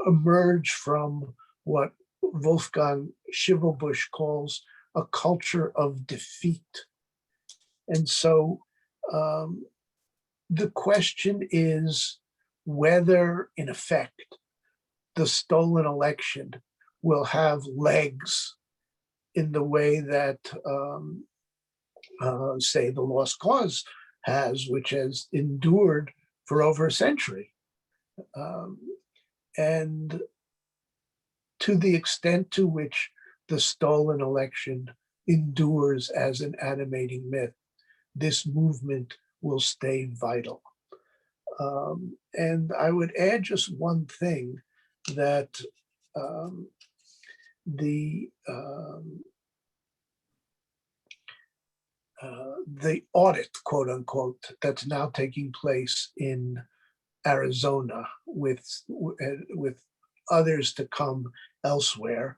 emerge from what Wolfgang Schimmelbusch calls a culture of defeat. And so the question is whether, in effect, the stolen election will have legs in the way that, say, the lost cause has, which has endured for over a century. And to the extent to which the stolen election endures as an animating myth, this movement will stay vital. And I would add just one thing, that the audit, quote unquote, that's now taking place in Arizona with others to come elsewhere.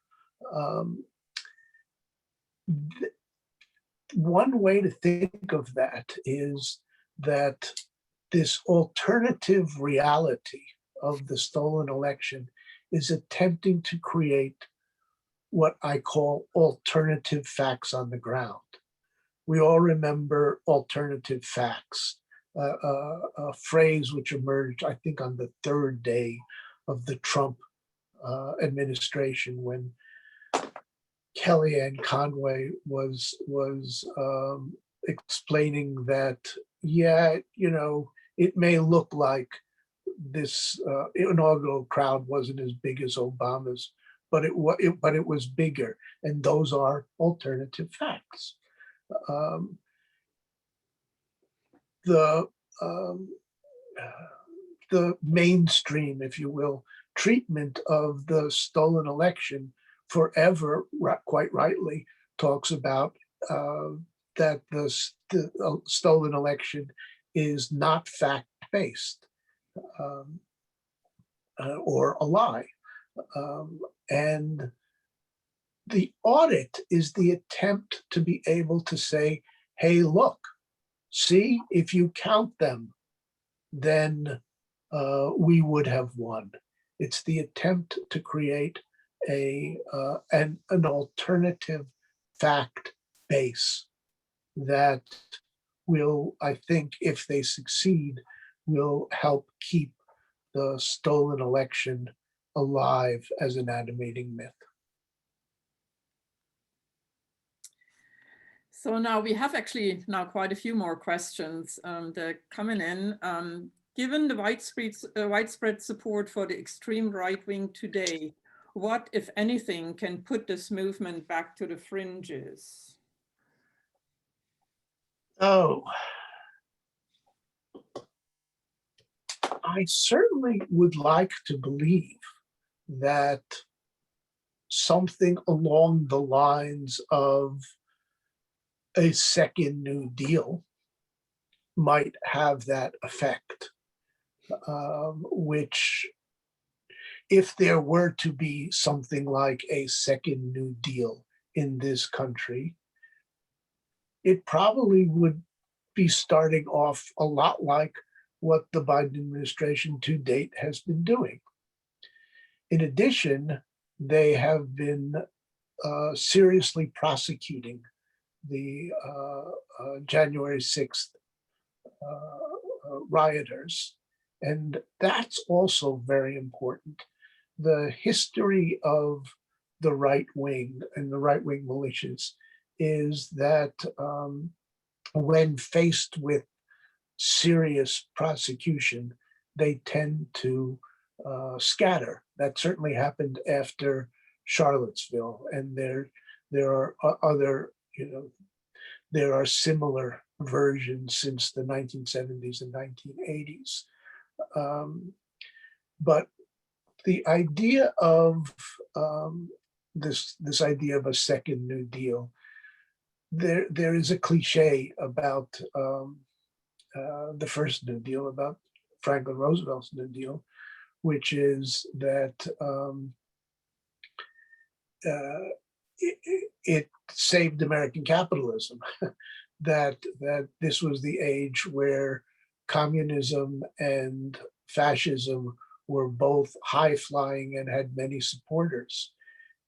One way to think of that is that this alternative reality of the stolen election is attempting to create what I call alternative facts on the ground. We all remember alternative facts, a phrase which emerged, I think, on the third day of the Trump administration, when Kellyanne Conway was explaining that, yeah, you know, it may look like this inaugural crowd wasn't as big as Obama's, but it was bigger, and those are alternative facts. The mainstream, if you will, treatment of the stolen election forever, quite rightly, talks about that the stolen election is not fact-based or a lie. And the audit is the attempt to be able to say, hey, look, see, if you count them, then we would have won. It's the attempt to create an alternative fact base that will, I think, if they succeed, will help keep the stolen election alive as an animating myth. So now we have actually now quite a few more questions that are coming in. Given the widespread support for the extreme right wing today, what, if anything, can put this movement back to the fringes? Oh, I certainly would like to believe that something along the lines of a second New Deal might have that effect, which, if there were to be something like a second New Deal in this country, it probably would be starting off a lot like what the Biden administration to date has been doing. In addition, they have been seriously prosecuting the January 6th rioters. And that's also very important. The history of the right wing and the right wing militias is that when faced with serious prosecution, they tend to scatter. That certainly happened after Charlottesville, and there are other there are similar versions since the 1970s and 1980s. But the idea of this idea of a second New Deal, there is a cliche about the first New Deal, about Franklin Roosevelt's New Deal, which is that it saved American capitalism. that this was the age where communism and fascism were both high-flying and had many supporters,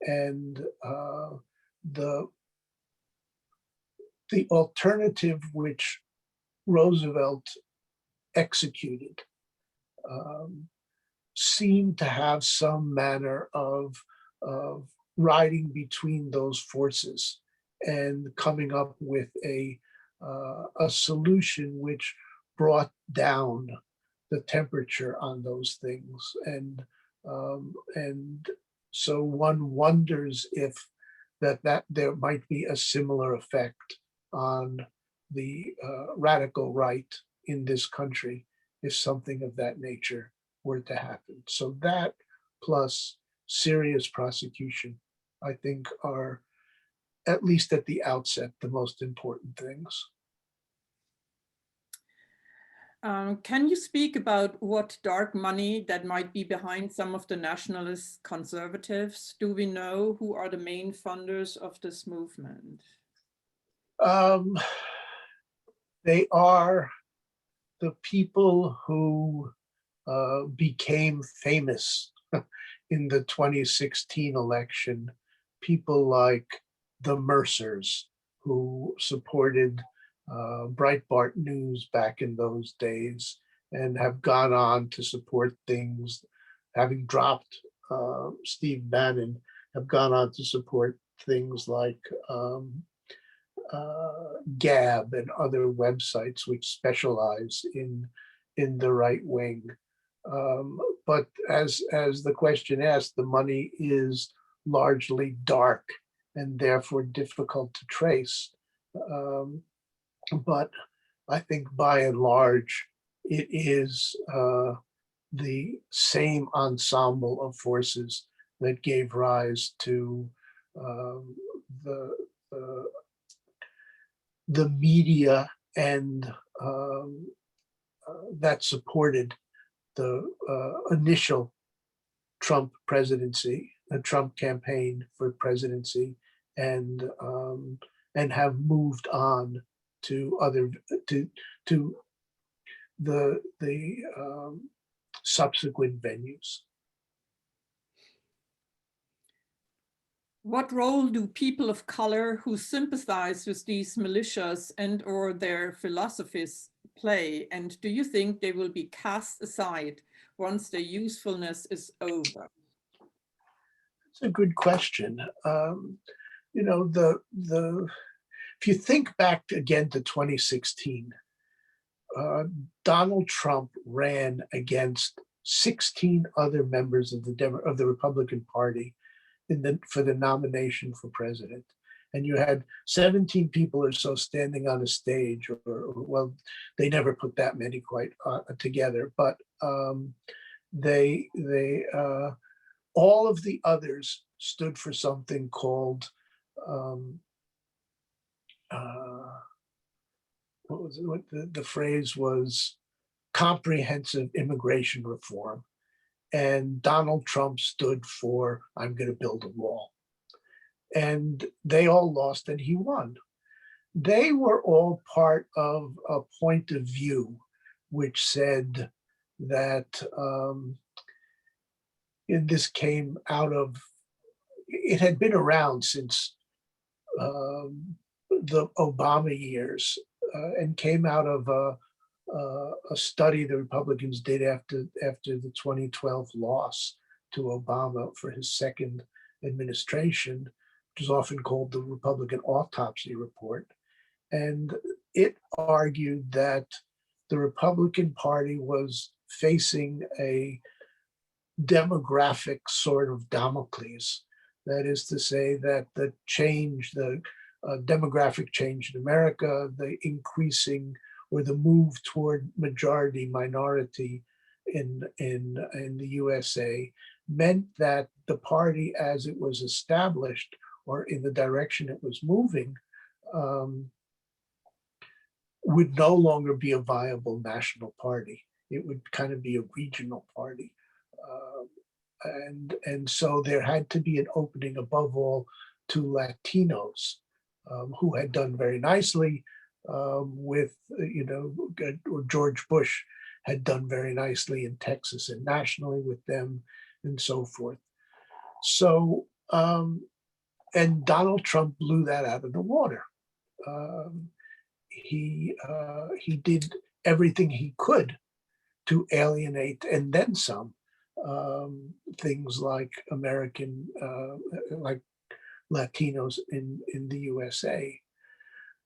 and the alternative which Roosevelt executed seemed to have some manner of riding between those forces and coming up with a solution which brought down the temperature on those things. And so one wonders if that there might be a similar effect on the radical right in this country if something of that nature were to happen. So that plus serious prosecution, I think, are, at least at the outset, the most important things. Can you speak about what dark money that might be behind some of the nationalist conservatives? Do we know who are the main funders of this movement? They are the people who became famous in the 2016 election, people like the Mercers, who supported Breitbart News back in those days and have gone on to support things, having dropped Steve Bannon, have gone on to support things like Gab and other websites which specialize in the right wing. But as the question asked, the money is largely dark and therefore difficult to trace. But I think by and large, it is the same ensemble of forces that gave rise to the media and that supported the initial Trump presidency, the Trump campaign for presidency, and have moved on to the subsequent venues. What role do people of color who sympathize with these militias and or their philosophies play? And do you think they will be cast aside once their usefulness is over? It's a good question. If you think back again to 2016, Donald Trump ran against 16 other members of the Republican Party for the nomination for president. And you had 17 people or so standing on a stage, or well, they never put that many quite together, but they all of the others stood for something called what was it? What the phrase was, comprehensive immigration reform. And Donald Trump stood for, I'm going to build a wall. And they all lost and he won. They were all part of a point of view which said that, and this came out of, it had been around since the Obama years, and came out of a study the Republicans did after the 2012 loss to Obama for his second administration, which is often called the Republican Autopsy report. And it argued that the Republican Party was facing a demographic sort of Damocles. That is to say that the change, the demographic change in America, the increasing or the move toward majority minority in the USA meant that the party as it was established or in the direction it was moving would no longer be a viable national party. It would kind of be a regional party. And so there had to be an opening above all to Latinos who had done very nicely with, or George Bush had done very nicely in Texas and nationally with them and so forth. So, and Donald Trump blew that out of the water. He did everything he could to alienate and then some things like like Latinos in the USA.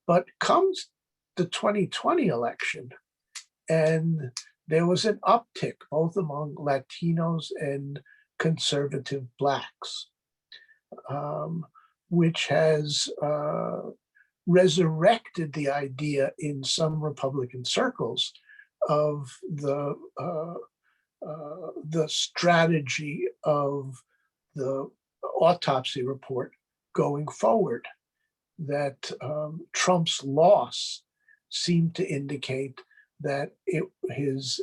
But comes the 2020 election, and there was an uptick both among Latinos and conservative Blacks, which has resurrected the idea in some Republican circles of the strategy of the autopsy report going forward, that Trump's loss seemed to indicate that his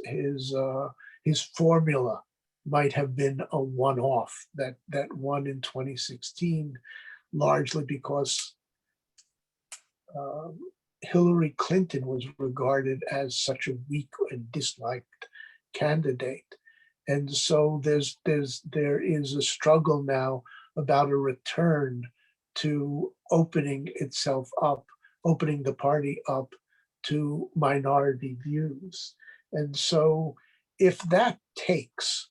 formula might have been a one-off, that won in 2016, largely because Hillary Clinton was regarded as such a weak and disliked candidate. And so there is a struggle now about a return to opening itself up, opening the party up to minority views. And so if that takes,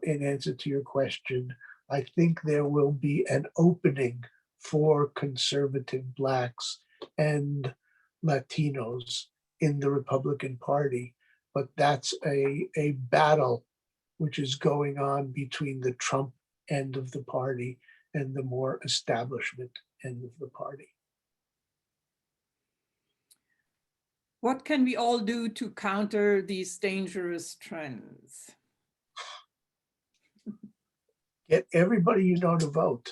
in answer to your question, I think there will be an opening for conservative Blacks and Latinos in the Republican Party. But that's a battle which is going on between the Trump end of the party and the more establishment end of the party. What can we all do to counter these dangerous trends? Get everybody you know to vote.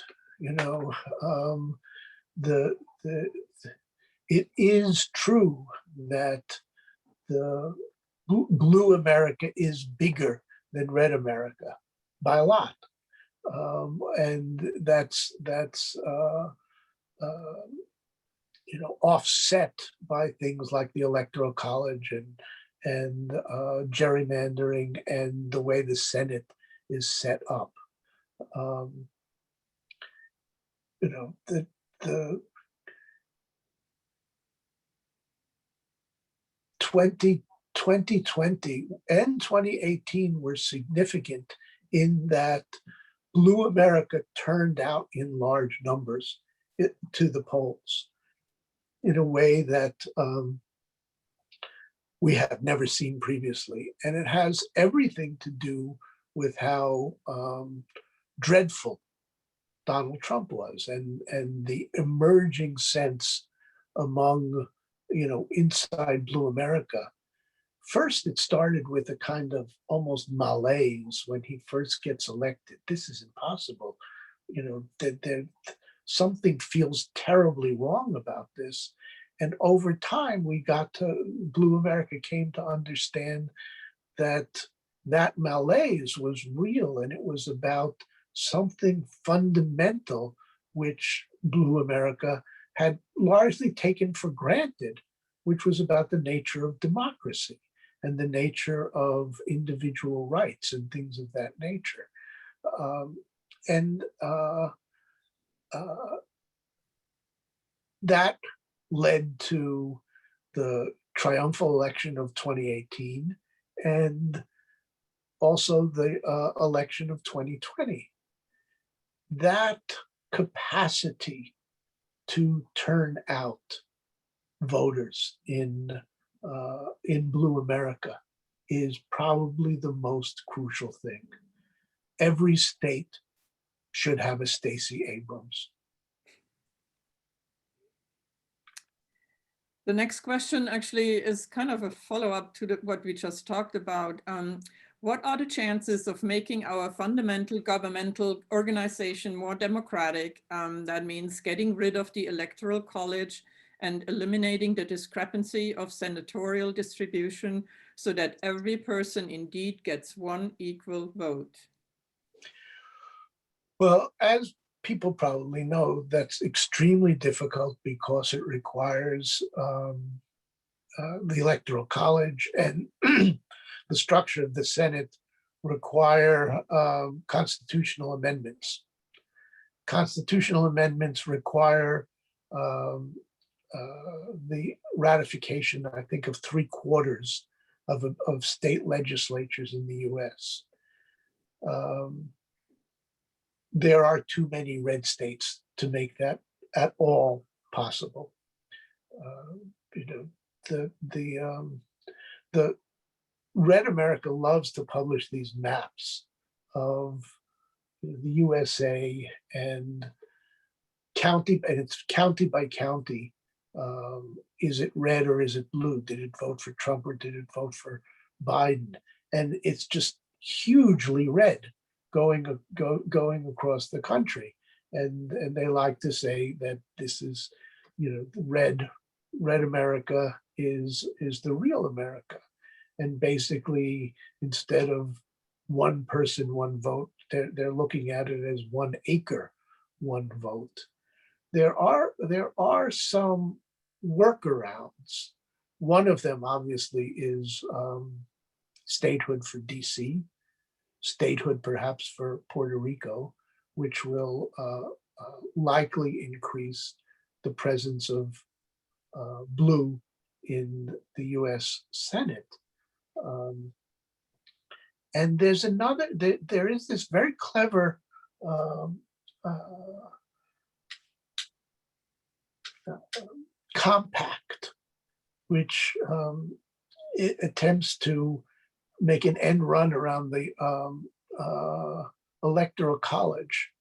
It is true that the blue America is bigger than red America by a lot, and that's offset by things like the Electoral College and gerrymandering and the way the Senate is set up. The 2020 and 2018 were significant in that blue America turned out in large numbers to the polls in a way that we have never seen previously. And it has everything to do with how dreadful Donald Trump was and the emerging sense among, inside blue America. First, it started with a kind of almost malaise when he first gets elected. This is impossible. That something feels terribly wrong about this. And over time, blue America came to understand that malaise was real, and it was about something fundamental which blue America had largely taken for granted, which was about the nature of democracy and the nature of individual rights and things of that nature. That led to the triumphal election of 2018 and also the election of 2020. That capacity to turn out voters in blue America is probably the most crucial thing. Every state should have a Stacey Abrams. The next question actually is kind of a follow-up to what we just talked about. What are the chances of making our fundamental governmental organization more democratic? That means getting rid of the electoral college and eliminating the discrepancy of senatorial distribution so that every person indeed gets one equal vote. Well, as people probably know, that's extremely difficult because it requires the Electoral College and the structure of the Senate require constitutional amendments. Constitutional amendments require the ratification, I think, of 3/4 of state legislatures in the US. There are too many red states to make that at all possible. You know, the Red America loves to publish these maps of the USA and it's county by county. Is it red or is it blue? Did it vote for Trump or did it vote for Biden? And it's just hugely red going across the country. And they like to say that this is, you know, red America is the real America. And basically, instead of one person, one vote, they're looking at it as 1 acre, 1 vote. There are some workarounds. One of them, obviously, is statehood for DC, statehood perhaps for Puerto Rico, which will likely increase the presence of blue in the US Senate. And there's another, there is this very clever compact, which it attempts to make an end run around the Electoral College.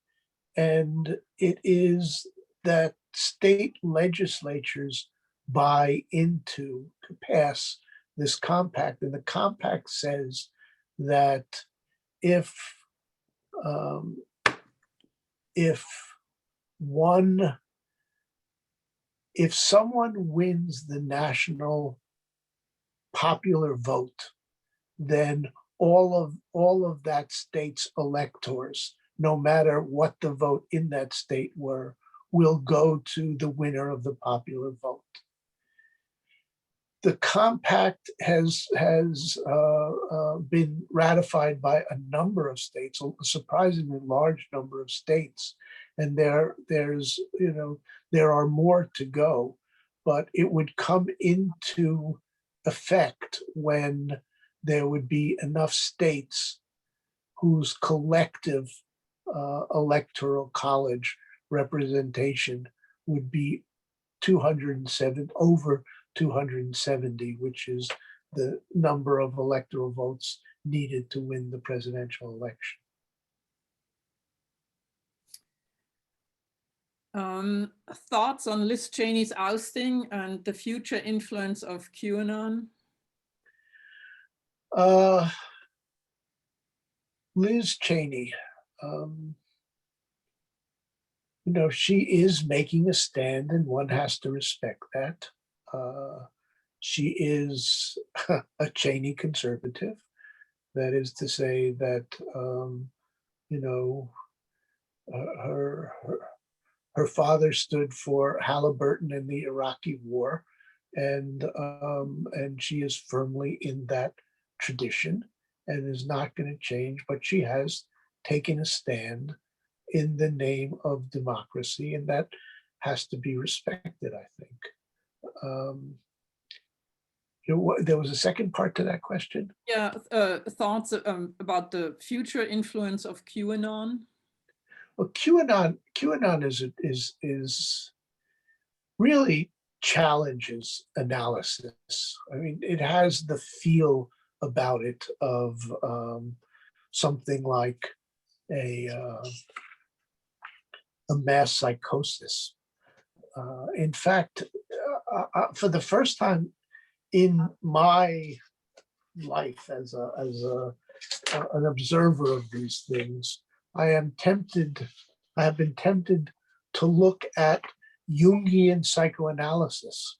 And it is that state legislatures buy into, to pass this compact. And the compact says that if someone wins the national popular vote, then all of that state's electors, no matter what the vote in that state were, will go to the winner of the popular vote. The compact has been ratified by a number of states, a surprisingly large number of states, and there are more to go, but it would come into effect when there would be enough states whose collective electoral college representation would be 207, over 270, which is the number of electoral votes needed to win the presidential election. Thoughts on Liz Cheney's ousting and the future influence of QAnon? Liz Cheney, she is making a stand, and one has to respect that. She is a Cheney conservative. That is to say that, her father stood for Halliburton in the Iraqi war, and she is firmly in that tradition and is not going to change, but she has taken a stand in the name of democracy, and that has to be respected, I think. There was a second part to that question. Yeah, thoughts about the future influence of QAnon. Well, QAnon is really challenges analysis. I mean, it has the feel about it of something like a mass psychosis. In fact, for the first time in my life as an observer of these things, I have been tempted to look at Jungian psychoanalysis.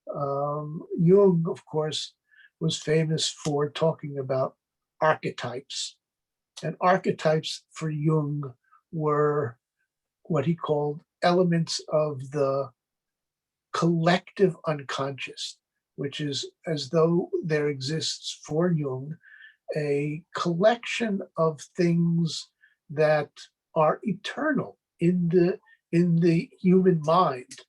Jung, of course, was famous for talking about archetypes, and archetypes for Jung were what he called elements of the collective unconscious, which is as though there exists for Jung a collection of things that are eternal in the human mind,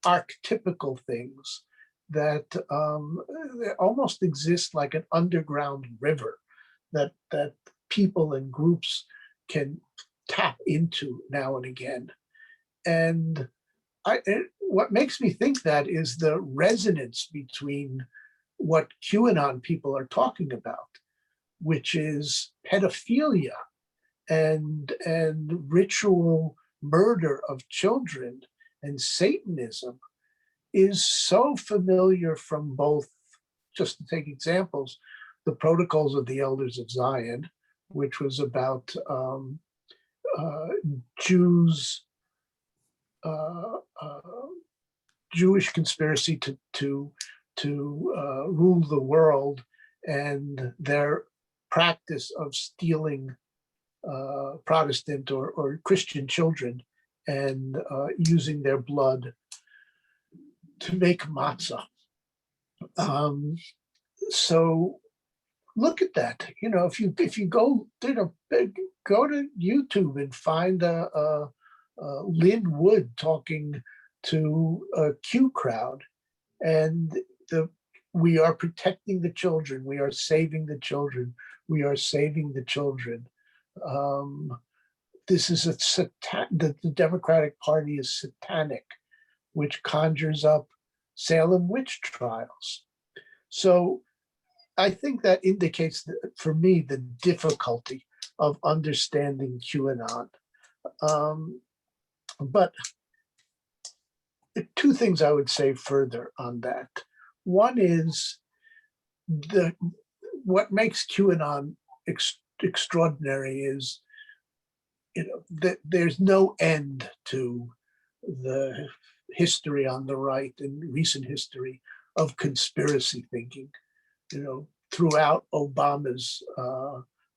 archetypical things that almost exist like an underground river that people and groups can tap into now and again. And what makes me think that is the resonance between what QAnon people are talking about, which is pedophilia and ritual murder of children and Satanism, is so familiar from both, just to take examples, the Protocols of the Elders of Zion, which was about Jewish conspiracy to rule the world, and their practice of stealing Protestant or Christian children and using their blood to make matzah. So look at that. You know, if you go to YouTube and find Lynn Wood talking to a Q crowd, and we are protecting the children, we are saving the children, we are saving the children. This is the Democratic Party is satanic, which conjures up Salem witch trials. So I think that indicates, for me, the difficulty of understanding QAnon. But two things I would say further on that. One is what makes QAnon extraordinary is, you know, that there's no end to the history on the right and recent history of conspiracy thinking. You know, throughout Obama's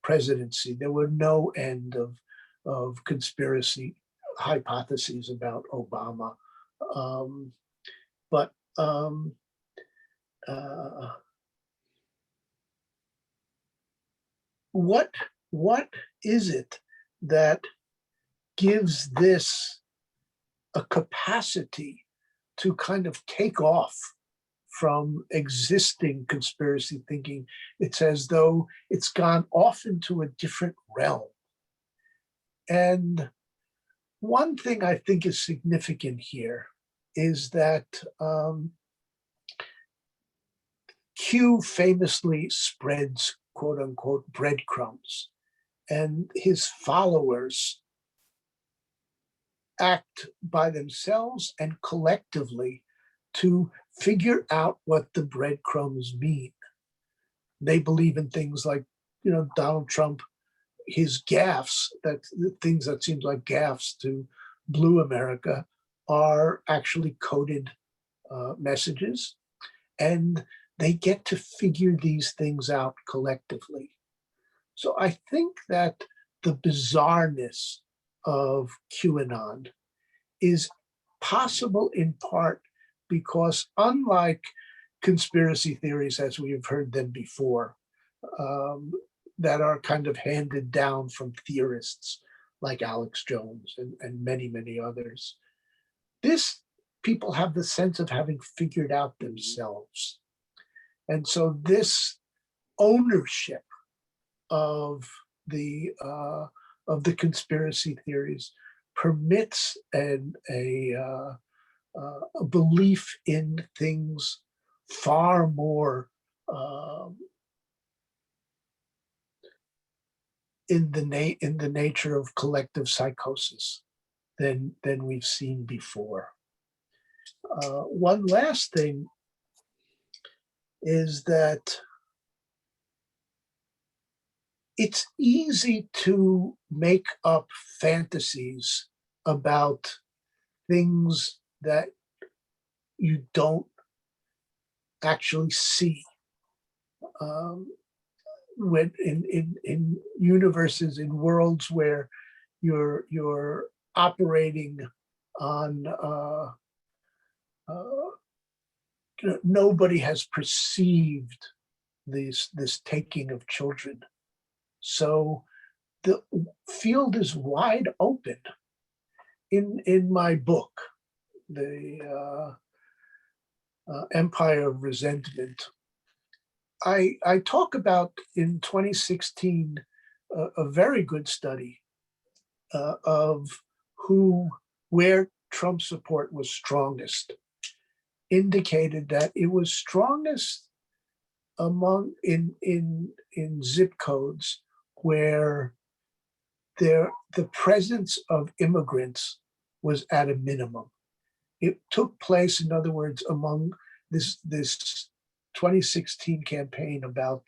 presidency, there were no end of conspiracy hypotheses about Obama. What is it that gives this a capacity to kind of take off from existing conspiracy thinking? It's as though it's gone off into a different realm. And one thing I think is significant here is that Q famously spreads, quote unquote, breadcrumbs, and his followers act by themselves and collectively to figure out what the breadcrumbs mean. They believe in things like, you know, Donald Trump, his gaffes, that the things that seem like gaffes to Blue America are actually coded messages, and they get to figure these things out collectively. So I think that the bizarreness of QAnon is possible in part because, unlike conspiracy theories as we have heard them before, that are kind of handed down from theorists like Alex Jones and many, many others, people have the sense of having figured out themselves. And so this ownership of the conspiracy theories permits a belief in things far more in the nature of collective psychosis than we've seen before. One last thing is that it's easy to make up fantasies about things that you don't actually see. When in universes, in worlds where you're operating on nobody has perceived this taking of children. So the field is wide open. In my book, the Empire of Resentment, I talk about in 2016 a very good study of where Trump support was strongest, indicated that it was strongest among in zip codes where the presence of immigrants was at a minimum. It took place, in other words, among this 2016 campaign about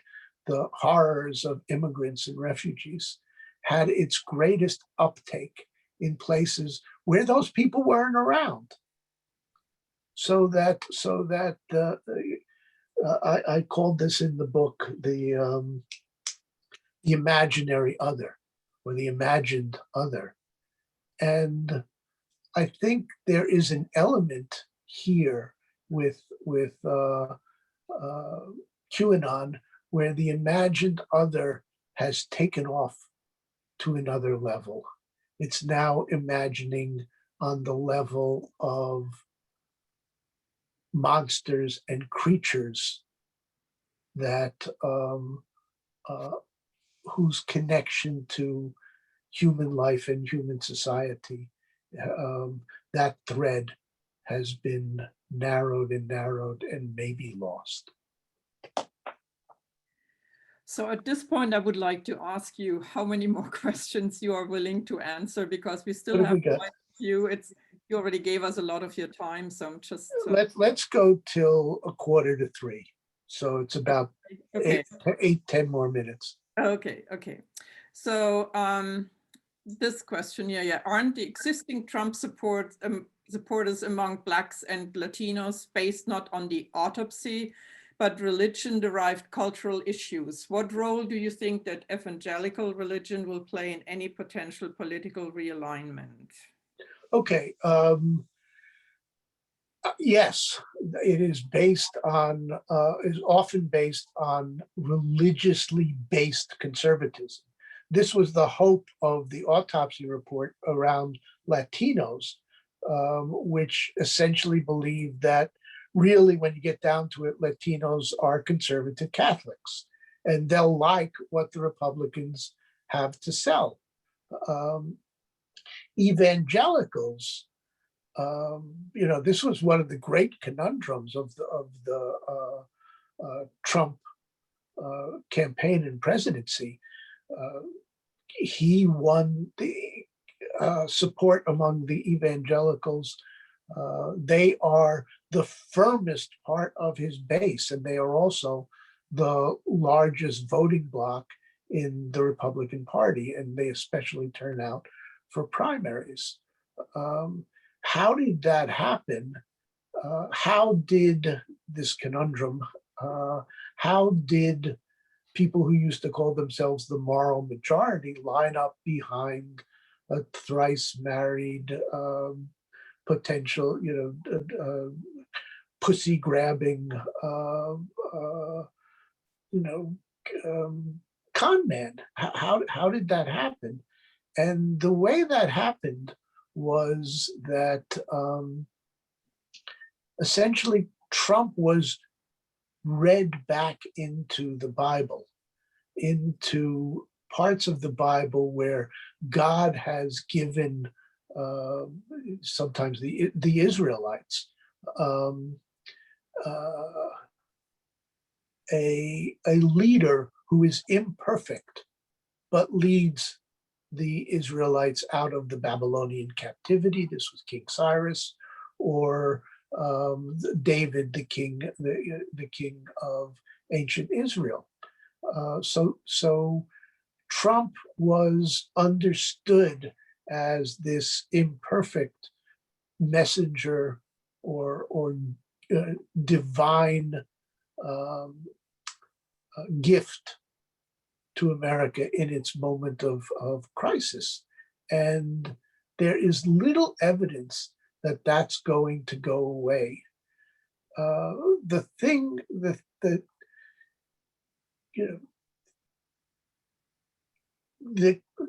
the horrors of immigrants and refugees, had its greatest uptake in places where those people weren't around. So that I called this in the book the imaginary other, or the imagined other. And I think there is an element here with QAnon where the imagined other has taken off to another level. It's now imagining on the level of monsters and creatures that whose connection to human life and human society, that thread has been narrowed and maybe lost. So at this point, I would like to ask you how many more questions you are willing to answer, because we still have quite a few. You already gave us a lot of your time, so I'm just let's go till 2:45. So it's about okay. 10 more minutes. Okay. So this question, aren't the existing Trump supporters among Blacks and Latinos based not on the autopsy, but religion-derived cultural issues? What role do you think that evangelical religion will play in any potential political realignment? Okay. Yes, it is based on, is often based on religiously based conservatism. This was the hope of the autopsy report around Latinos, which essentially believed that really, when you get down to it, Latinos are conservative Catholics, and they'll like what the Republicans have to sell. Evangelicals, this was one of the great conundrums of the Trump campaign and presidency. He won the support among the evangelicals. They are the firmest part of his base, and they are also the largest voting bloc in the Republican Party, and they especially turn out for primaries. How did that happen? How did this conundrum, how did people who used to call themselves the moral majority line up behind a thrice married potential, pussy grabbing, con man? How did that happen? And the way that happened was that essentially Trump was read back into the Bible, into parts of the Bible where God has given sometimes the Israelites a leader who is imperfect, but leads the Israelites out of the Babylonian captivity. This was King Cyrus, or David, the king of ancient Israel. So Trump was understood as this imperfect messenger or divine gift to America in its moment of crisis. And there is little evidence that that's going to go away. The thing that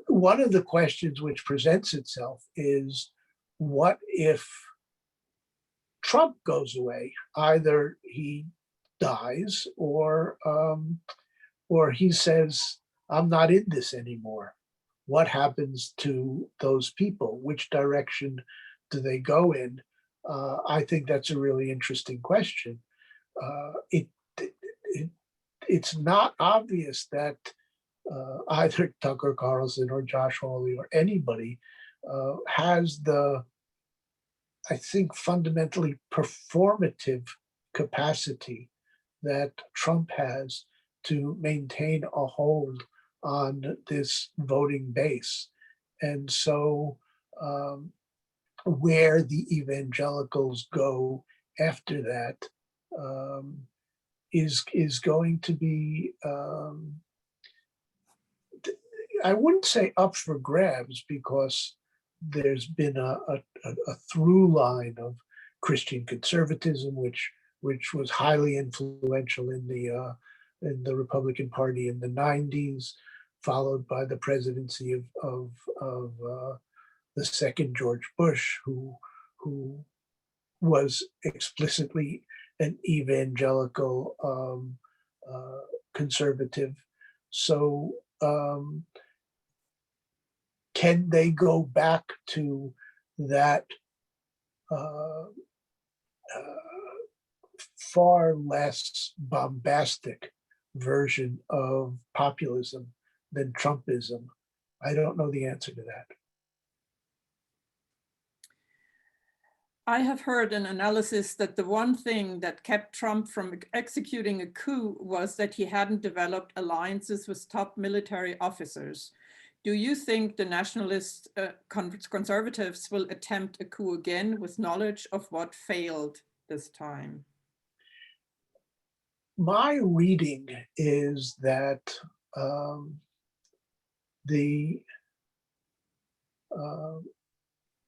one of the questions which presents itself is, what if Trump goes away? Either he dies or he says, I'm not in this anymore. What happens to those people? Which direction do they go in? I think that's a really interesting question. It's not obvious that either Tucker Carlson or Josh Hawley or anybody has the, I think, fundamentally performative capacity that Trump has to maintain a hold on this voting base. And so where the evangelicals go after that is going to be, I wouldn't say up for grabs, because there's been a through line of Christian conservatism, which was highly influential in the Republican Party in the 90s, followed by the presidency of the second George Bush, who was explicitly an evangelical conservative. So can they go back to that far less bombastic version of populism than Trumpism? I don't know the answer to that. I have heard an analysis that the one thing that kept Trump from executing a coup was that he hadn't developed alliances with top military officers. Do you think the nationalist conservatives will attempt a coup again with knowledge of what failed this time? My reading is that the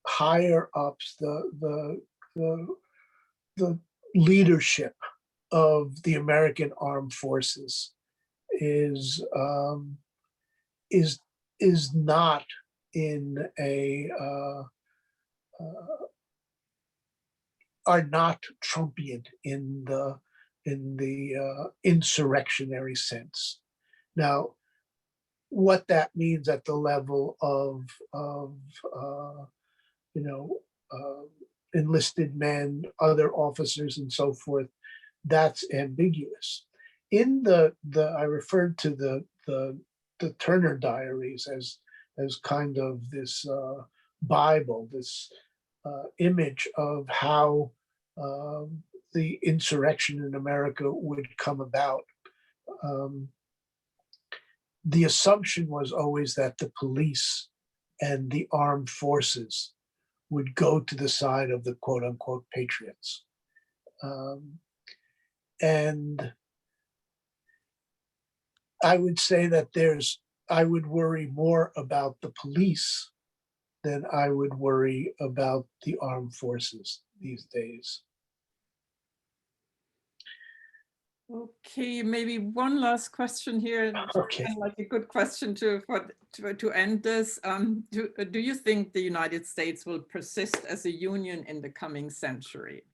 higher ups, the leadership of the American armed forces is not in a are not Trumpian in the insurrectionary sense. Now, what that means at the level of enlisted men, other officers, and so forth, that's ambiguous. In I referred to the Turner Diaries as kind of this Bible, this image of how the insurrection in America would come about. The assumption was always that the police and the armed forces would go to the side of the quote unquote patriots. And I would say that I would worry more about the police than I would worry about the armed forces these days. Okay, maybe one last question here. Okay. Kind of like a good question to end this. Do you think the United States will persist as a union in the coming century?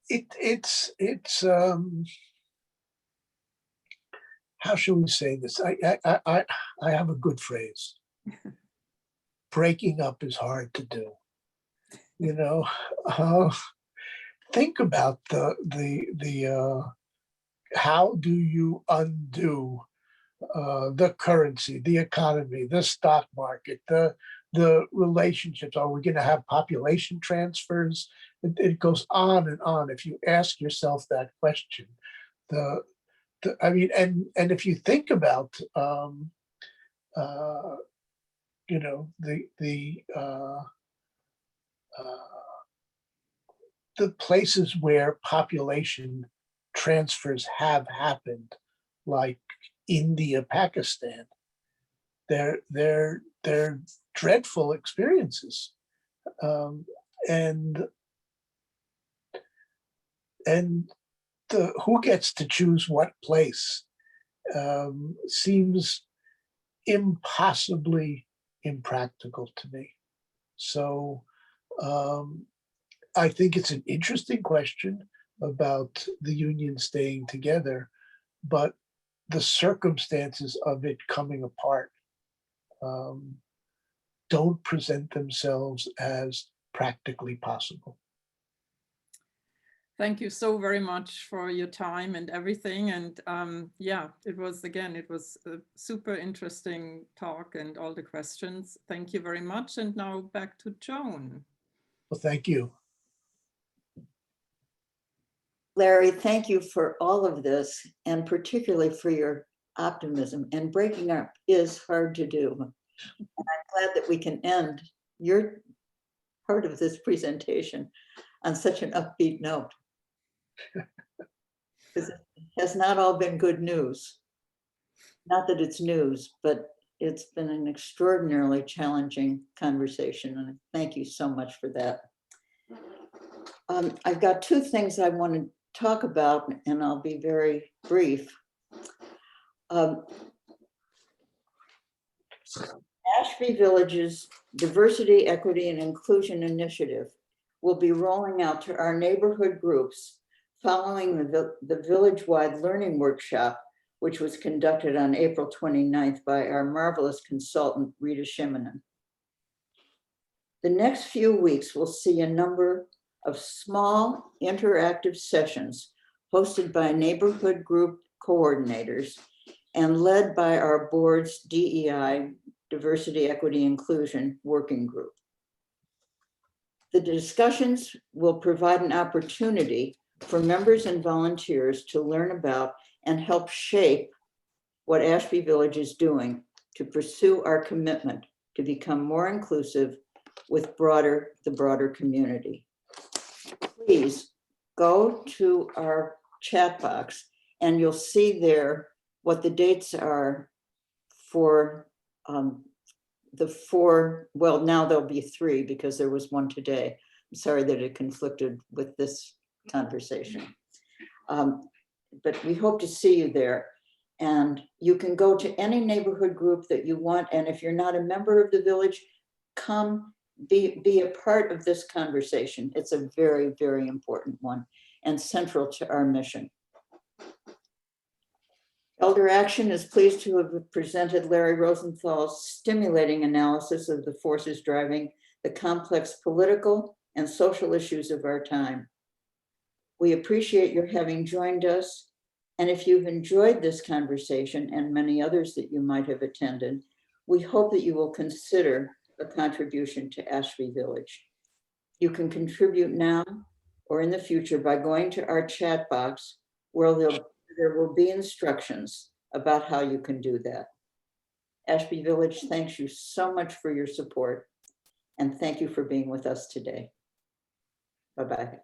It's how should we say this? I have a good phrase. Breaking up is hard to do. Think about the how do you undo the currency, the economy, the stock market, the the relationships. Are we going to have population transfers? It goes on and on. If you ask yourself that question, I mean, and if you think about, you know, the places where population transfers have happened, like India, Pakistan, they're dreadful experiences, and who gets to choose what place seems impossibly impractical to me. So I think it's an interesting question about the Union staying together, but the circumstances of it coming apart don't present themselves as practically possible. Thank you so very much for your time and everything. And yeah, it was a super interesting talk and all the questions. Thank you very much. And now back to Joan. Well, thank you. Larry, thank you for all of this, and particularly for your optimism. And breaking up is hard to do. And I'm glad that we can end your part of this presentation on such an upbeat note. Because it has not all been good news. Not that it's news, but it's been an extraordinarily challenging conversation. And thank you so much for that. I've got two things I want to talk about, and I'll be very brief. Ashby Village's Diversity, Equity, and Inclusion Initiative will be rolling out to our neighborhood groups following the village-wide learning workshop, which was conducted on April 29th by our marvelous consultant, Rita Shimonen. The next few weeks will see a number of small interactive sessions hosted by neighborhood group coordinators and led by our board's DEI, Diversity, Equity, Inclusion Working Group. The discussions will provide an opportunity for members and volunteers to learn about and help shape what Ashby Village is doing to pursue our commitment to become more inclusive with the broader community. Please go to our chat box and you'll see there what the dates are for the four, well, now there'll be three because there was one today. I'm sorry that it conflicted with this conversation. But we hope to see you there. And you can go to any neighborhood group that you want. And if you're not a member of the village, come be a part of this conversation. It's a very, very important one and central to our mission. Elder Action is pleased to have presented Larry Rosenthal's stimulating analysis of the forces driving the complex political and social issues of our time. We appreciate your having joined us. And if you've enjoyed this conversation and many others that you might have attended, we hope that you will consider a contribution to Ashby Village. You can contribute now or in the future by going to our chat box where there will be instructions about how you can do that. Ashby Village thanks you so much for your support and thank you for being with us today. Bye-bye.